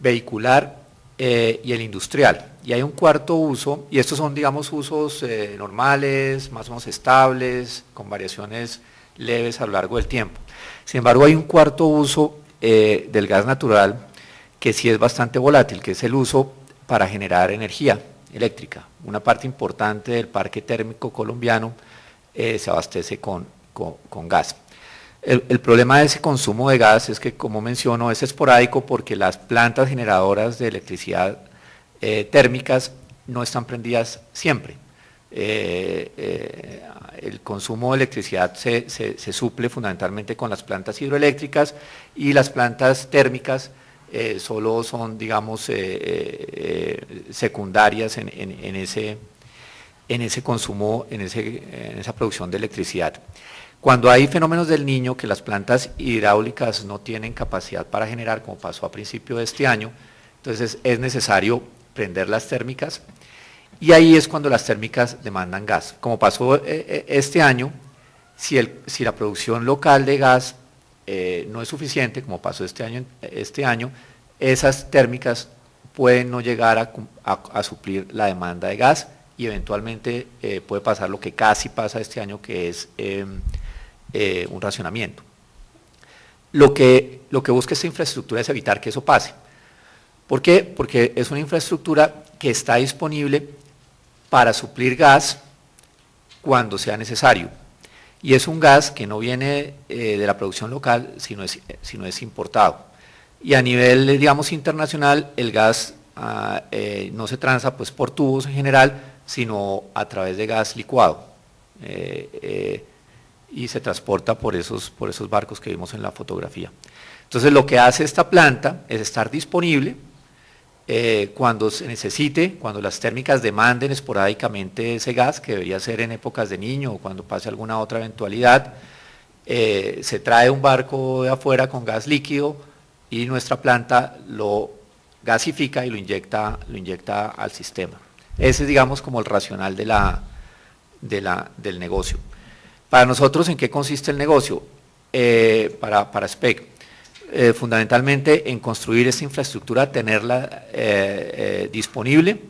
vehicular y el industrial. Y hay un cuarto uso, y estos son, digamos, usos normales, más o menos estables, con variaciones leves a lo largo del tiempo. Sin embargo, hay un cuarto uso del gas natural que sí es bastante volátil, que es el uso para generar energía eléctrica. Una parte importante del parque térmico colombiano se abastece con gas. El problema de ese consumo de gas es que, como menciono, es esporádico porque las plantas generadoras de electricidad térmicas no están prendidas siempre. El consumo de electricidad se suple fundamentalmente con las plantas hidroeléctricas, y las plantas térmicas solo son, digamos, secundarias en ese consumo, en esa producción de electricidad. Cuando hay fenómenos del Niño, que las plantas hidráulicas no tienen capacidad para generar, como pasó a principio de este año, entonces es necesario prender las térmicas, y ahí es cuando las térmicas demandan gas. Como pasó este año, si la producción local de gas no es suficiente, como pasó este año, esas térmicas pueden no llegar a suplir la demanda de gas y eventualmente puede pasar lo que casi pasa este año, que es un racionamiento. Lo que busca esta infraestructura es evitar que eso pase. ¿Por qué? Porque es una infraestructura que está disponible para suplir gas cuando sea necesario. Y es un gas que no viene de la producción local, sino es importado. Y a nivel, digamos, internacional, el gas no se transa pues, por tubos en general, sino a través de gas licuado. Y se transporta por esos barcos que vimos en la fotografía. Entonces lo que hace esta planta es estar disponible cuando se necesite, cuando las térmicas demanden esporádicamente ese gas, que debería ser en épocas de niño o cuando pase alguna otra eventualidad, se trae un barco de afuera con gas líquido y nuestra planta lo gasifica y lo inyecta al sistema. Ese es, digamos, como el racional del negocio. Para nosotros, ¿en qué consiste el negocio? Para SPEC, fundamentalmente en construir esta infraestructura, tenerla disponible,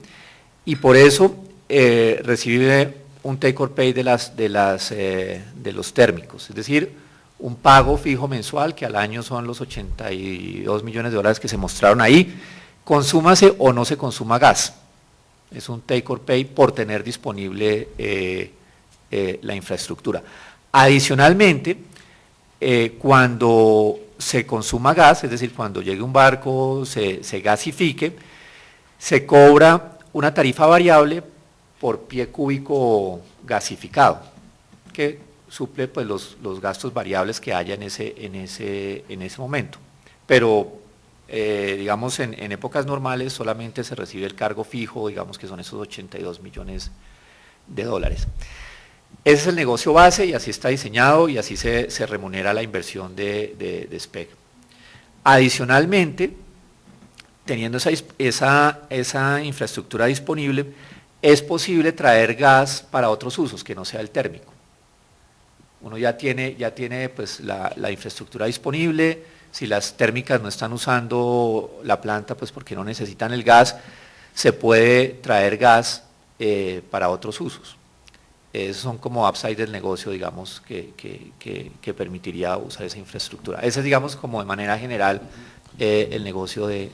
y por eso recibe un take or pay de los térmicos, es decir, un pago fijo mensual, que al año son los 82 millones de dólares que se mostraron ahí, consúmase o no se consuma gas. Es un take or pay por tener disponible la infraestructura. Adicionalmente, cuando se consuma gas, es decir, cuando llegue un barco, se gasifique, se cobra una tarifa variable por pie cúbico gasificado, que suple pues, los gastos variables que haya en ese momento. Pero digamos, en épocas normales solamente se recibe el cargo fijo, digamos que son esos 82 millones de dólares. Ese es el negocio base y así está diseñado y así se remunera la inversión de SPEC. Adicionalmente, teniendo esa infraestructura disponible, es posible traer gas para otros usos que no sea el térmico. Uno ya tiene pues, la infraestructura disponible. Si las térmicas no están usando la planta, pues porque no necesitan el gas, se puede traer gas para otros usos. Esos son como upside del negocio, digamos, que permitiría usar esa infraestructura. Ese es, digamos, como de manera general el negocio de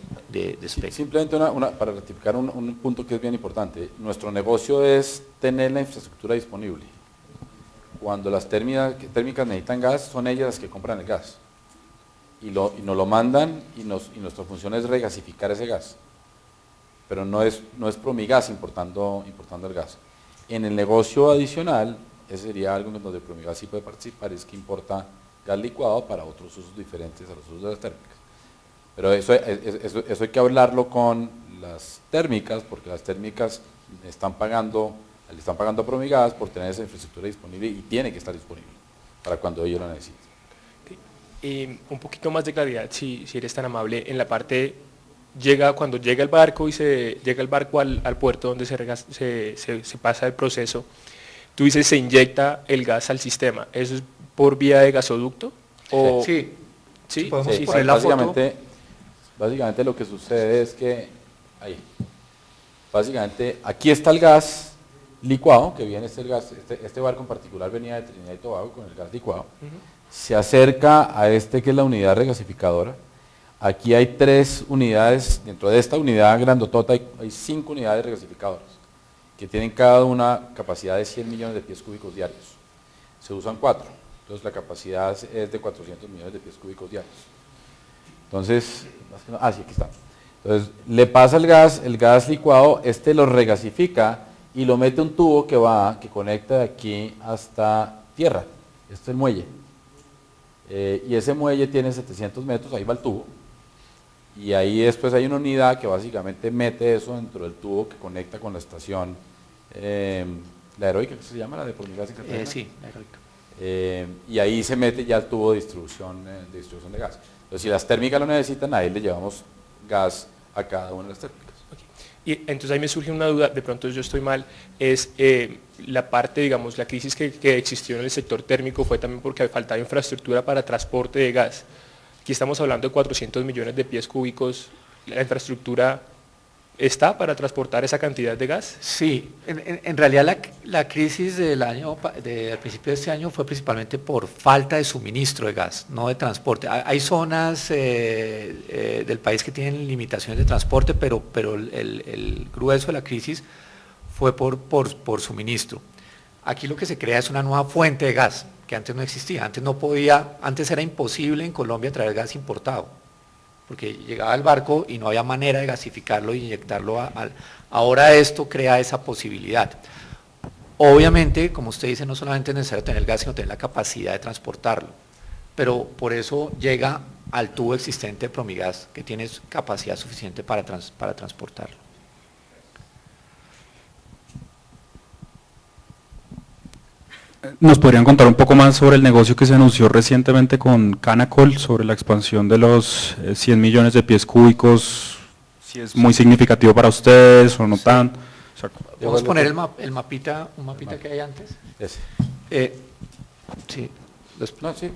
SPEC. Simplemente para ratificar un punto que es bien importante. Nuestro negocio es tener la infraestructura disponible. Cuando las térmicas necesitan gas, son ellas las que compran el gas. Y nos lo mandan y nuestra función es regasificar ese gas. Pero no es Promigas importando el gas. En el negocio adicional, ese sería algo en donde Promigas sí puede participar, es que importa gas licuado para otros usos diferentes a los usos de las térmicas. Pero eso hay que hablarlo con las térmicas, porque las térmicas le están pagando a Promigas por tener esa infraestructura disponible y tiene que estar disponible para cuando ellos lo necesiten. Un poquito más de claridad, si eres tan amable, en la parte, cuando llega el barco y llega el barco al puerto donde se pasa el proceso, tú dices se inyecta el gas al sistema, ¿eso es por vía de gasoducto? ¿O sí. ¿Sí? ¿Podemos poner la foto? Básicamente lo que sucede es que, básicamente aquí está el gas licuado, que viene este barco en particular venía de Trinidad y Tobago con el gas licuado, se acerca a que es la unidad regasificadora. Aquí hay 3 unidades, dentro de esta unidad grandotota hay 5 unidades regasificadoras, que tienen cada una capacidad de 100 millones de pies cúbicos diarios. Se usan 4, entonces la capacidad es de 400 millones de pies cúbicos diarios. Entonces, sí, aquí está. Entonces, le pasa el gas licuado, lo regasifica y lo mete un tubo que conecta de aquí hasta tierra. Este es el muelle. Y ese muelle tiene 700 metros, ahí va el tubo. Y ahí después hay una unidad que básicamente mete eso dentro del tubo que conecta con la estación, la Heroica, ¿qué se llama? La de Promigas. Sí, la Heroica. Y ahí se mete ya el tubo de distribución de gas. Entonces, si las térmicas lo necesitan, ahí le llevamos gas a cada una de las térmicas. Y entonces ahí me surge una duda, de pronto yo estoy mal, es la parte, digamos, la crisis que existió en el sector térmico fue también porque faltaba infraestructura para transporte de gas. Aquí estamos hablando de 400 millones de pies cúbicos, la infraestructura está para transportar esa cantidad de gas? Sí, en realidad la crisis al principio de este año fue principalmente por falta de suministro de gas, no de transporte. Hay zonas del país que tienen limitaciones de transporte, pero el grueso de la crisis fue por suministro. Aquí lo que se crea es una nueva fuente de gas, que antes no existía. Antes era imposible en Colombia traer gas importado, porque llegaba el barco y no había manera de gasificarlo y inyectarlo ahora esto crea esa posibilidad. Obviamente, como usted dice, no solamente es necesario tener gas, sino tener la capacidad de transportarlo, pero por eso llega al tubo existente de Promigas, que tiene capacidad suficiente para transportarlo. ¿Nos podrían contar un poco más sobre el negocio que se anunció recientemente con Canacol, sobre la expansión de los 100 millones de pies cúbicos? Si es muy significativo para ustedes o no tan. O sea, ¿podemos poner un mapita que hay antes? Ese. Sí. No, sí.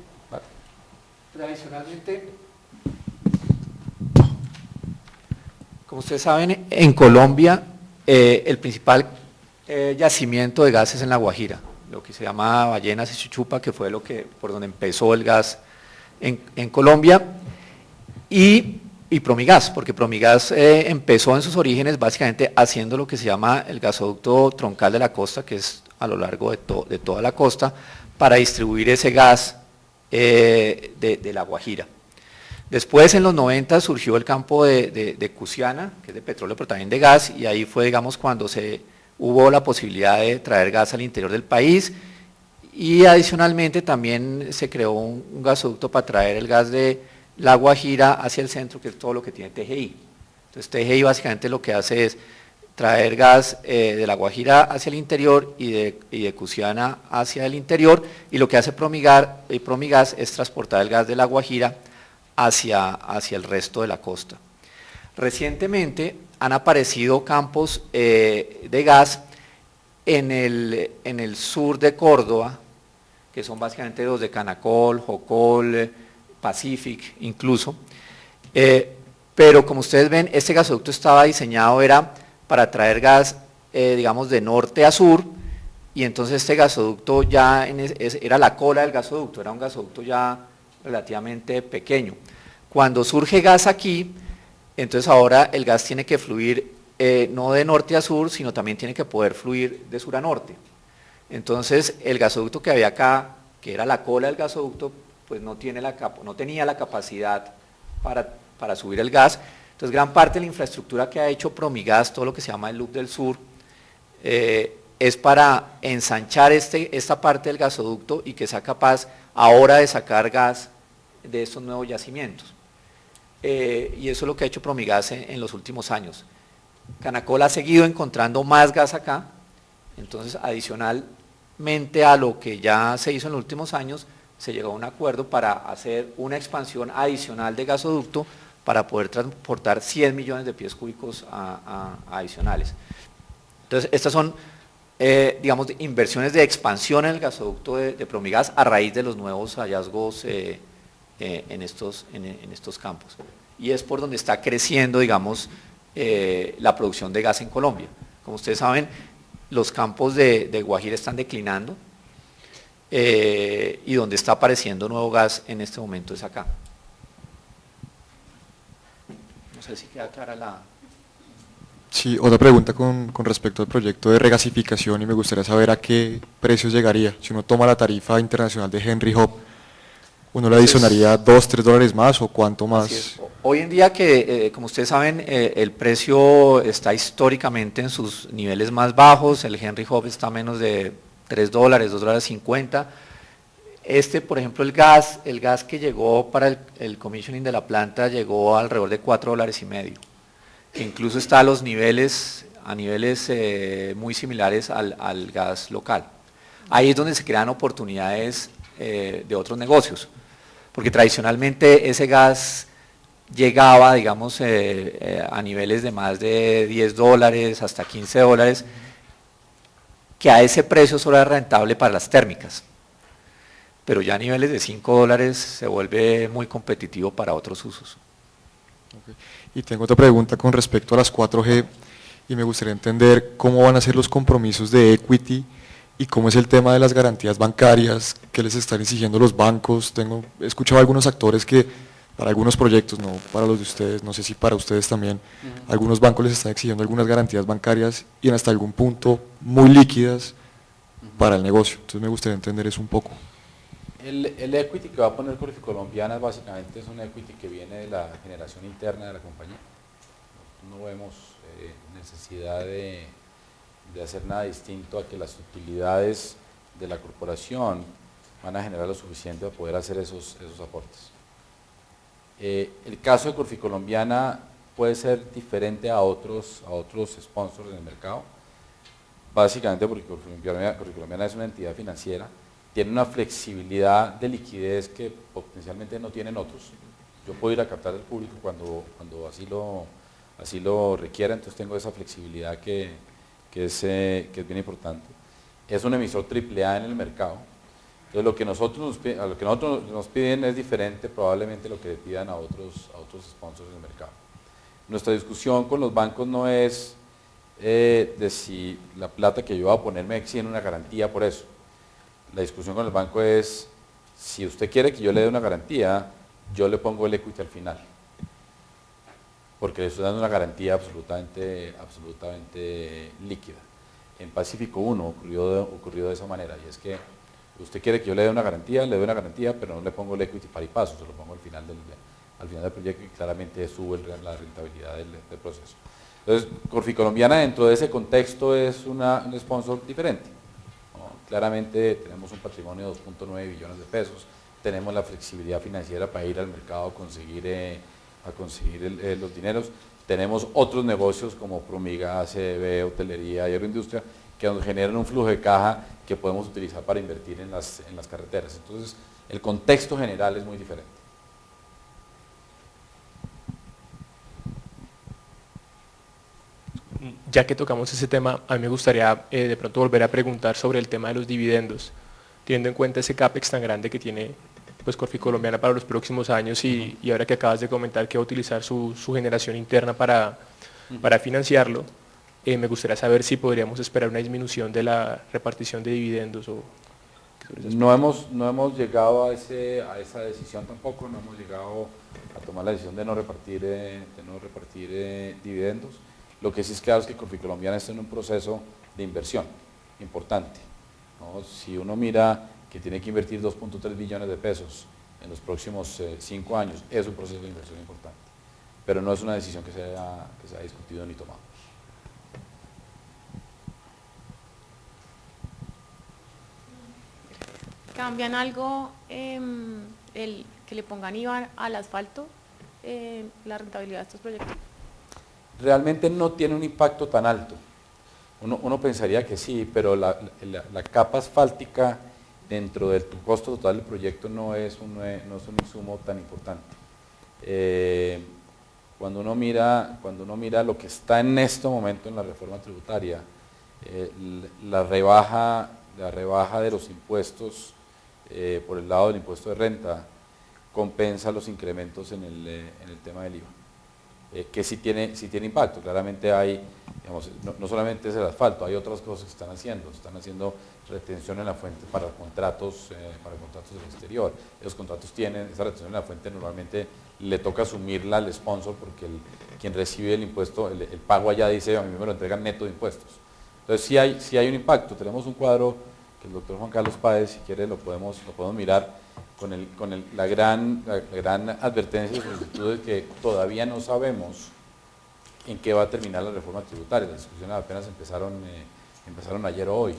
Tradicionalmente, como ustedes saben, en Colombia el principal yacimiento de gas es en La Guajira, lo que se llama Ballenas y Chuchupa, que fue por donde empezó el gas en Colombia, y Promigas, porque Promigas empezó en sus orígenes básicamente haciendo lo que se llama el gasoducto troncal de la costa, que es a lo largo de toda la costa, para distribuir ese gas de La Guajira. Después, en los 90, surgió el campo de Cusiana, que es de petróleo, pero también de gas, y ahí fue, digamos, cuando hubo la posibilidad de traer gas al interior del país, y adicionalmente también se creó un gasoducto para traer el gas de La Guajira hacia el centro, que es todo lo que tiene TGI. Entonces TGI básicamente lo que hace es traer gas de La Guajira hacia el interior y de Cusiana hacia el interior, y lo que hace Promigas es transportar el gas de La Guajira hacia el resto de la costa. Recientemente han aparecido campos de gas en el sur de Córdoba, que son básicamente los de Canacol, Jocol, Pacific incluso, pero como ustedes ven, este gasoducto estaba diseñado para traer gas, digamos, de norte a sur, y entonces este gasoducto ya era la cola del gasoducto, era un gasoducto ya relativamente pequeño. Cuando surge gas aquí, entonces ahora el gas tiene que fluir no de norte a sur, sino también tiene que poder fluir de sur a norte. Entonces el gasoducto que había acá, que era la cola del gasoducto, pues no tenía la capacidad para subir el gas. Entonces gran parte de la infraestructura que ha hecho Promigas, todo lo que se llama el Loop del Sur, es para ensanchar esta parte del gasoducto y que sea capaz ahora de sacar gas de estos nuevos yacimientos. Y eso es lo que ha hecho Promigas en los últimos años. Canacol ha seguido encontrando más gas acá, entonces adicionalmente a lo que ya se hizo en los últimos años, se llegó a un acuerdo para hacer una expansión adicional de gasoducto para poder transportar 100 millones de pies cúbicos adicionales. Entonces estas son, digamos, inversiones de expansión en el gasoducto de Promigas a raíz de los nuevos hallazgos en estos campos. Y es por donde está creciendo, digamos, la producción de gas en Colombia. Como ustedes saben, los campos de Guajira están declinando y donde está apareciendo nuevo gas en este momento es acá. No sé si queda clara la... Sí, otra pregunta con respecto al proyecto de regasificación, y me gustaría saber a qué precios llegaría. Si uno toma la tarifa internacional de Henry Hub, ¿uno le adicionaría $2-3 más o cuánto más? Hoy en día que, como ustedes saben, el precio está históricamente en sus niveles más bajos, el Henry Hub está a menos de $3, $2.50. Por ejemplo, el gas que llegó para el commissioning de la planta llegó alrededor de $4.50, que incluso está a niveles muy similares al gas local. Ahí es donde se crean oportunidades de otros negocios, porque tradicionalmente ese gas llegaba, digamos, a niveles de más de $10 hasta $15, que a ese precio solo era rentable para las térmicas, pero ya a niveles de $5 se vuelve muy competitivo para otros usos. Okay. Y tengo otra pregunta con respecto a las 4G y me gustaría entender cómo van a ser los compromisos de equity y cómo es el tema de las garantías bancarias que les están exigiendo los bancos. He escuchado a algunos actores que para algunos proyectos, no para los de ustedes, no sé si para ustedes también, algunos bancos les están exigiendo algunas garantías bancarias y hasta algún punto muy líquidas para el negocio. Entonces me gustaría entender eso un poco. El equity que va a poner Corficolombiana básicamente es un equity que viene de la generación interna de la compañía. No vemos necesidad de hacer nada distinto a que las utilidades de la corporación van a generar lo suficiente para poder hacer esos aportes. El caso de Corficolombiana puede ser diferente a otros sponsors en el mercado, básicamente porque Corficolombiana es una entidad financiera, tiene una flexibilidad de liquidez que potencialmente no tienen otros. Yo puedo ir a captar del público cuando así lo requiera, entonces tengo esa flexibilidad que es bien importante. Es un emisor AAA en el mercado, entonces lo que nosotros nos piden es diferente probablemente lo que le pidan a otros sponsors del mercado. Nuestra discusión con los bancos no es de si la plata que yo voy a poner me exigen una garantía por eso. La discusión con el banco es, si usted quiere que yo le dé una garantía, yo le pongo el equity al final, porque le estoy dando una garantía absolutamente líquida. En Pacífico 1 ocurrió de esa manera, y es que usted quiere que yo le dé una garantía, le doy una garantía, pero no le pongo el equity para y paso, se lo pongo al final del proyecto y claramente sube la rentabilidad del proceso. Entonces, Corficolombiana dentro de ese contexto es un sponsor diferente. Claramente tenemos un patrimonio de 2.9 billones de pesos, tenemos la flexibilidad financiera para ir al mercado a conseguir los dineros, tenemos otros negocios como Promiga, CDB, hotelería y agroindustria que nos generan un flujo de caja que podemos utilizar para invertir en las carreteras. Entonces, el contexto general es muy diferente. Ya que tocamos ese tema, a mí me gustaría de pronto volver a preguntar sobre el tema de los dividendos, teniendo en cuenta ese CAPEX tan grande que tiene pues Corficolombiana para los próximos años y ahora que acabas de comentar que va a utilizar su generación interna para financiarlo, me gustaría saber si podríamos esperar una disminución de la repartición de dividendos. No hemos llegado a esa decisión tampoco, no hemos llegado a tomar la decisión de no repartir dividendos. Lo que sí es claro es que Corficolombiana está en un proceso de inversión importante, ¿no? Si uno mira que tiene que invertir 2.3 billones de pesos en los próximos 5 años, es un proceso de inversión importante, pero no es una decisión que se haya discutido ni tomado. ¿Cambian algo el que le pongan IVA al asfalto, la rentabilidad de estos proyectos? Realmente no tiene un impacto tan alto. Uno pensaría que sí, pero la capa asfáltica dentro de tu costo total del proyecto no es un insumo tan importante. Cuando uno mira lo que está en este momento en la reforma tributaria, la rebaja de los impuestos por el lado del impuesto de renta compensa los incrementos en el tema del IVA. Que sí tiene impacto, claramente hay, digamos, no solamente es el asfalto, hay otras cosas que están haciendo retención en la fuente para contratos del exterior. Los contratos tienen esa retención en la fuente, normalmente le toca asumirla al sponsor porque quien recibe el impuesto, el pago allá dice, a mí me lo entregan neto de impuestos. Entonces sí hay un impacto, tenemos un cuadro que el doctor Juan Carlos Páez, si quiere lo podemos mirar, con la gran advertencia y solicitud de que todavía no sabemos en qué va a terminar la reforma tributaria. Las discusiones apenas empezaron ayer o hoy,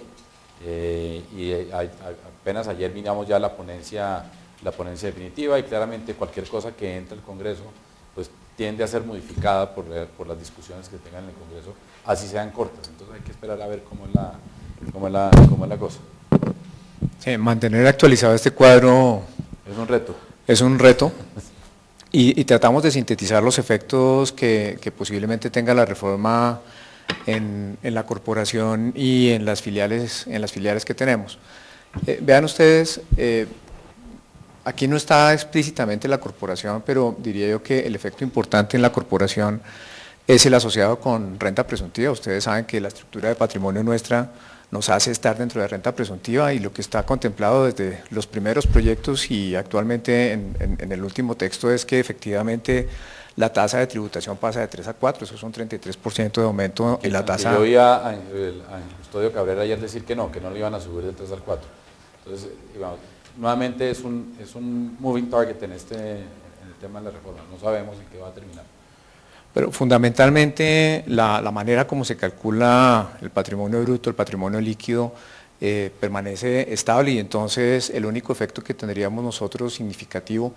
y apenas ayer miramos ya la ponencia definitiva, y claramente cualquier cosa que entre al Congreso pues tiende a ser modificada por las discusiones que tengan en el Congreso, así sean cortas. Entonces hay que esperar a ver cómo es la cosa. Sí, mantener actualizado este cuadro es un reto y tratamos de sintetizar los efectos que posiblemente tenga la reforma en la corporación y en las filiales que tenemos. Vean ustedes, aquí no está explícitamente la corporación, pero diría yo que el efecto importante en la corporación es el asociado con renta presuntiva. Ustedes saben que la estructura de patrimonio nuestra nos hace estar dentro de renta presuntiva y lo que está contemplado desde los primeros proyectos y actualmente en el último texto es que efectivamente la tasa de tributación pasa de 3 a 4, eso es un 33% de aumento en la tasa. Yo oí a Custodio Cabrera ayer decir que no le iban a subir del 3 al 4. Entonces, nuevamente es un moving target en el tema de la reforma, no sabemos en qué va a terminar. Pero fundamentalmente la manera como se calcula el patrimonio bruto, el patrimonio líquido, permanece estable y entonces el único efecto que tendríamos nosotros significativo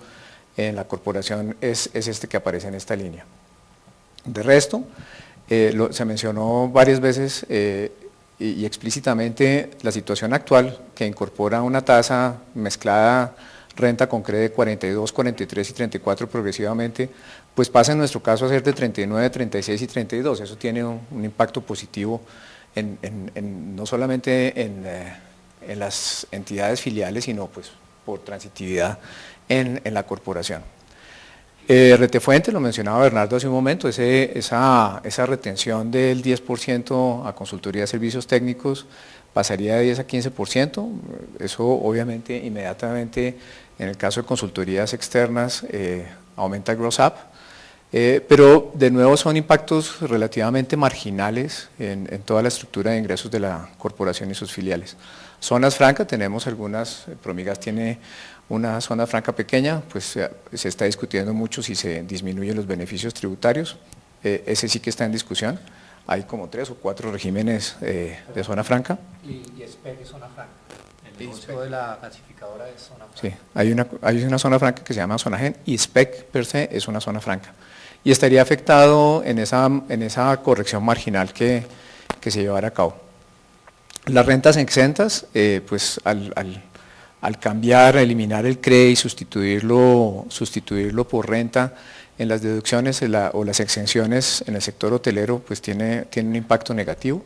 en la corporación es este que aparece en esta línea. De resto, se mencionó varias veces y explícitamente la situación actual que incorpora una tasa mezclada renta con crédito de 42, 43 y 34 progresivamente, pues pasa en nuestro caso a ser de 39, 36 y 32. Eso tiene un impacto positivo no solamente en las entidades filiales, sino pues por transitividad en la corporación. Retefuente, lo mencionaba Bernardo hace un momento, esa retención del 10% a consultoría de servicios técnicos pasaría de 10 a 15%, eso obviamente inmediatamente en el caso de consultorías externas aumenta el gross up, pero de nuevo son impactos relativamente marginales en toda la estructura de ingresos de la corporación y sus filiales. Zonas francas, tenemos algunas, Promigas tiene una zona franca pequeña, pues se está discutiendo mucho si se disminuyen los beneficios tributarios, ese sí que está en discusión, hay como 3 o 4 regímenes de zona franca. Y SPEC es zona franca, el negocio de la gasificadora es zona franca. Sí, hay una zona franca que se llama zona GEN y SPEC per se es una zona franca. Y estaría afectado en esa corrección marginal que se llevará a cabo. Las rentas exentas, pues al cambiar, eliminar el CRE y sustituirlo por renta en las deducciones o las exenciones en el sector hotelero, pues tiene un impacto negativo.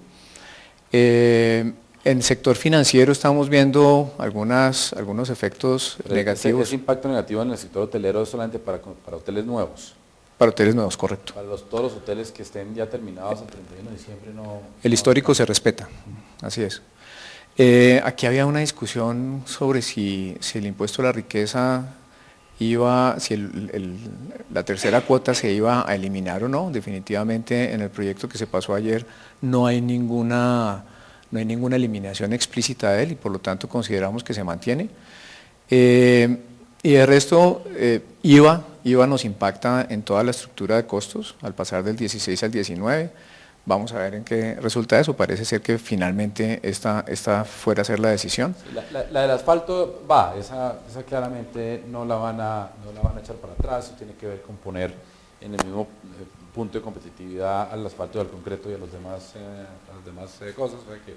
En el sector financiero estamos viendo algunos efectos negativos. Ese impacto negativo en el sector hotelero es solamente para hoteles nuevos. Para hoteles nuevos, correcto. Para todos los hoteles que estén ya terminados el 31 de diciembre no... El histórico se respeta, así es. Aquí había una discusión sobre si el impuesto a la riqueza la tercera cuota se iba a eliminar o no. Definitivamente en el proyecto que se pasó ayer no hay ninguna eliminación explícita de él y por lo tanto consideramos que se mantiene. Y de resto, IVA nos impacta en toda la estructura de costos al pasar del 16 al 19. Vamos a ver en qué resulta eso. Parece ser que finalmente esta fuera a ser la decisión. Sí, la del asfalto esa claramente no la van a echar para atrás. Eso tiene que ver con poner en el mismo punto de competitividad al asfalto y al concreto y a las demás cosas. O sea que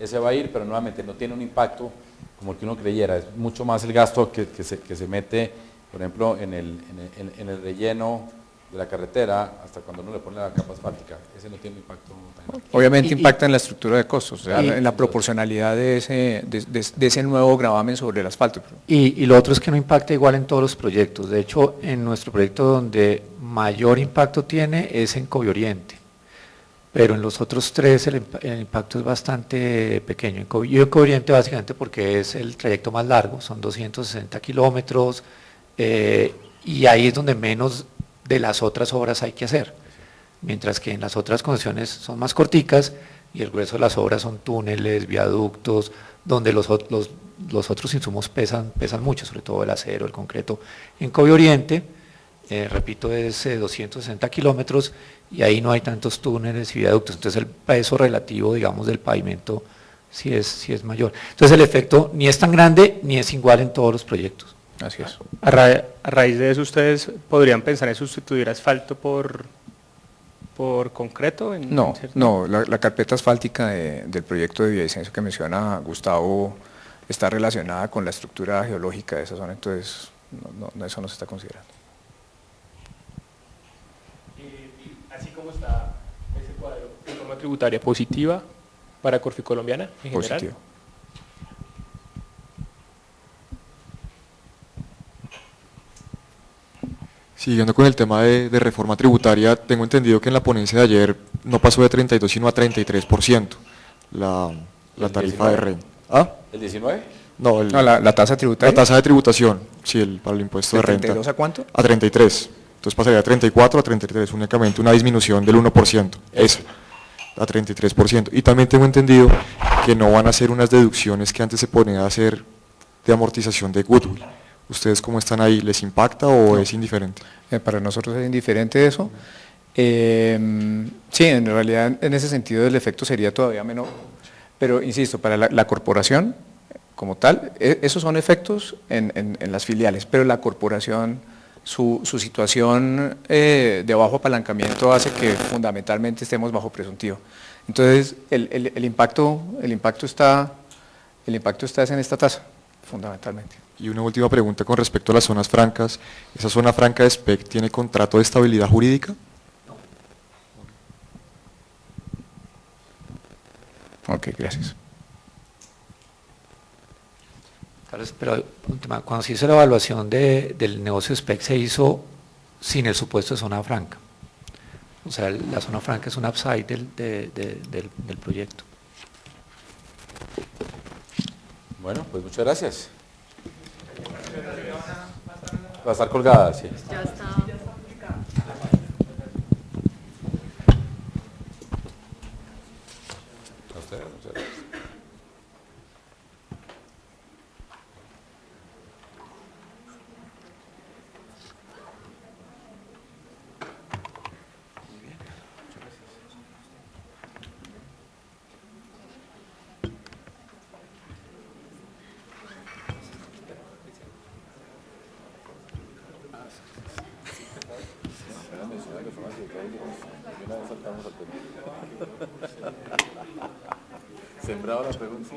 ese va a ir, pero nuevamente no tiene un impacto como el que uno creyera. Es mucho más el gasto que se mete, por ejemplo, en el relleno de la carretera hasta cuando uno le pone la capa asfáltica. Ese no tiene impacto. Obviamente impacta en la estructura de costos, o sea, en la proporcionalidad de ese nuevo gravamen sobre el asfalto. Y lo otro es que no impacta igual en todos los proyectos. De hecho, en nuestro proyecto donde mayor impacto tiene es en Covioriente, pero en los otros tres el impacto es bastante pequeño. En Covioriente básicamente porque es el trayecto más largo, son 260 kilómetros, y ahí es donde menos de las otras obras hay que hacer, mientras que en las otras concesiones son más corticas y el grueso de las obras son túneles, viaductos, donde los otros insumos pesan mucho, sobre todo el acero, el concreto. En Covioriente, repito, es 260 kilómetros y ahí no hay tantos túneles y viaductos, entonces el peso relativo, digamos, del pavimento sí es mayor. Entonces el efecto ni es tan grande ni es igual en todos los proyectos. Así es. A raíz de eso, ¿ustedes podrían pensar en sustituir asfalto por concreto? No, la carpeta asfáltica del proyecto de Villavicencio que menciona Gustavo está relacionada con la estructura geológica de esa zona, entonces eso no se está considerando. Así como está ese cuadro, ¿reforma tributaria positiva para Corficolombiana en general? Positivo. Siguiendo con el tema de reforma tributaria, tengo entendido que en la ponencia de ayer no pasó de 32 sino a 33% la tarifa de renta. ¿Ah? ¿El 19? No, la tasa tributaria. La tasa de tributación, sí, para el impuesto de renta. ¿32 a cuánto? A 33. Entonces pasaría de 34 a 33, únicamente una disminución del 1%. Esa, a 33%. Y también tengo entendido que no van a hacer unas deducciones que antes se ponían a hacer de amortización de goodwill. ¿Ustedes cómo están ahí? ¿Les impacta o es indiferente? Para nosotros es indiferente eso. Sí, en realidad en ese sentido el efecto sería todavía menor, pero insisto, para la corporación como tal, esos son efectos en las filiales, pero la corporación, su situación de bajo apalancamiento hace que fundamentalmente estemos bajo presuntivo. Entonces el impacto está en esta tasa, fundamentalmente. Y una última pregunta con respecto a las zonas francas. ¿Esa zona franca de SPEC tiene contrato de estabilidad jurídica? Ok, gracias. Pero cuando se hizo la evaluación del negocio SPEC se hizo sin el supuesto de zona franca. O sea, la zona franca es un upside del proyecto. Bueno, pues muchas gracias. Va a estar colgada, sí. Ya está. A ustedes, muchas gracias. Sembrado la pregunta.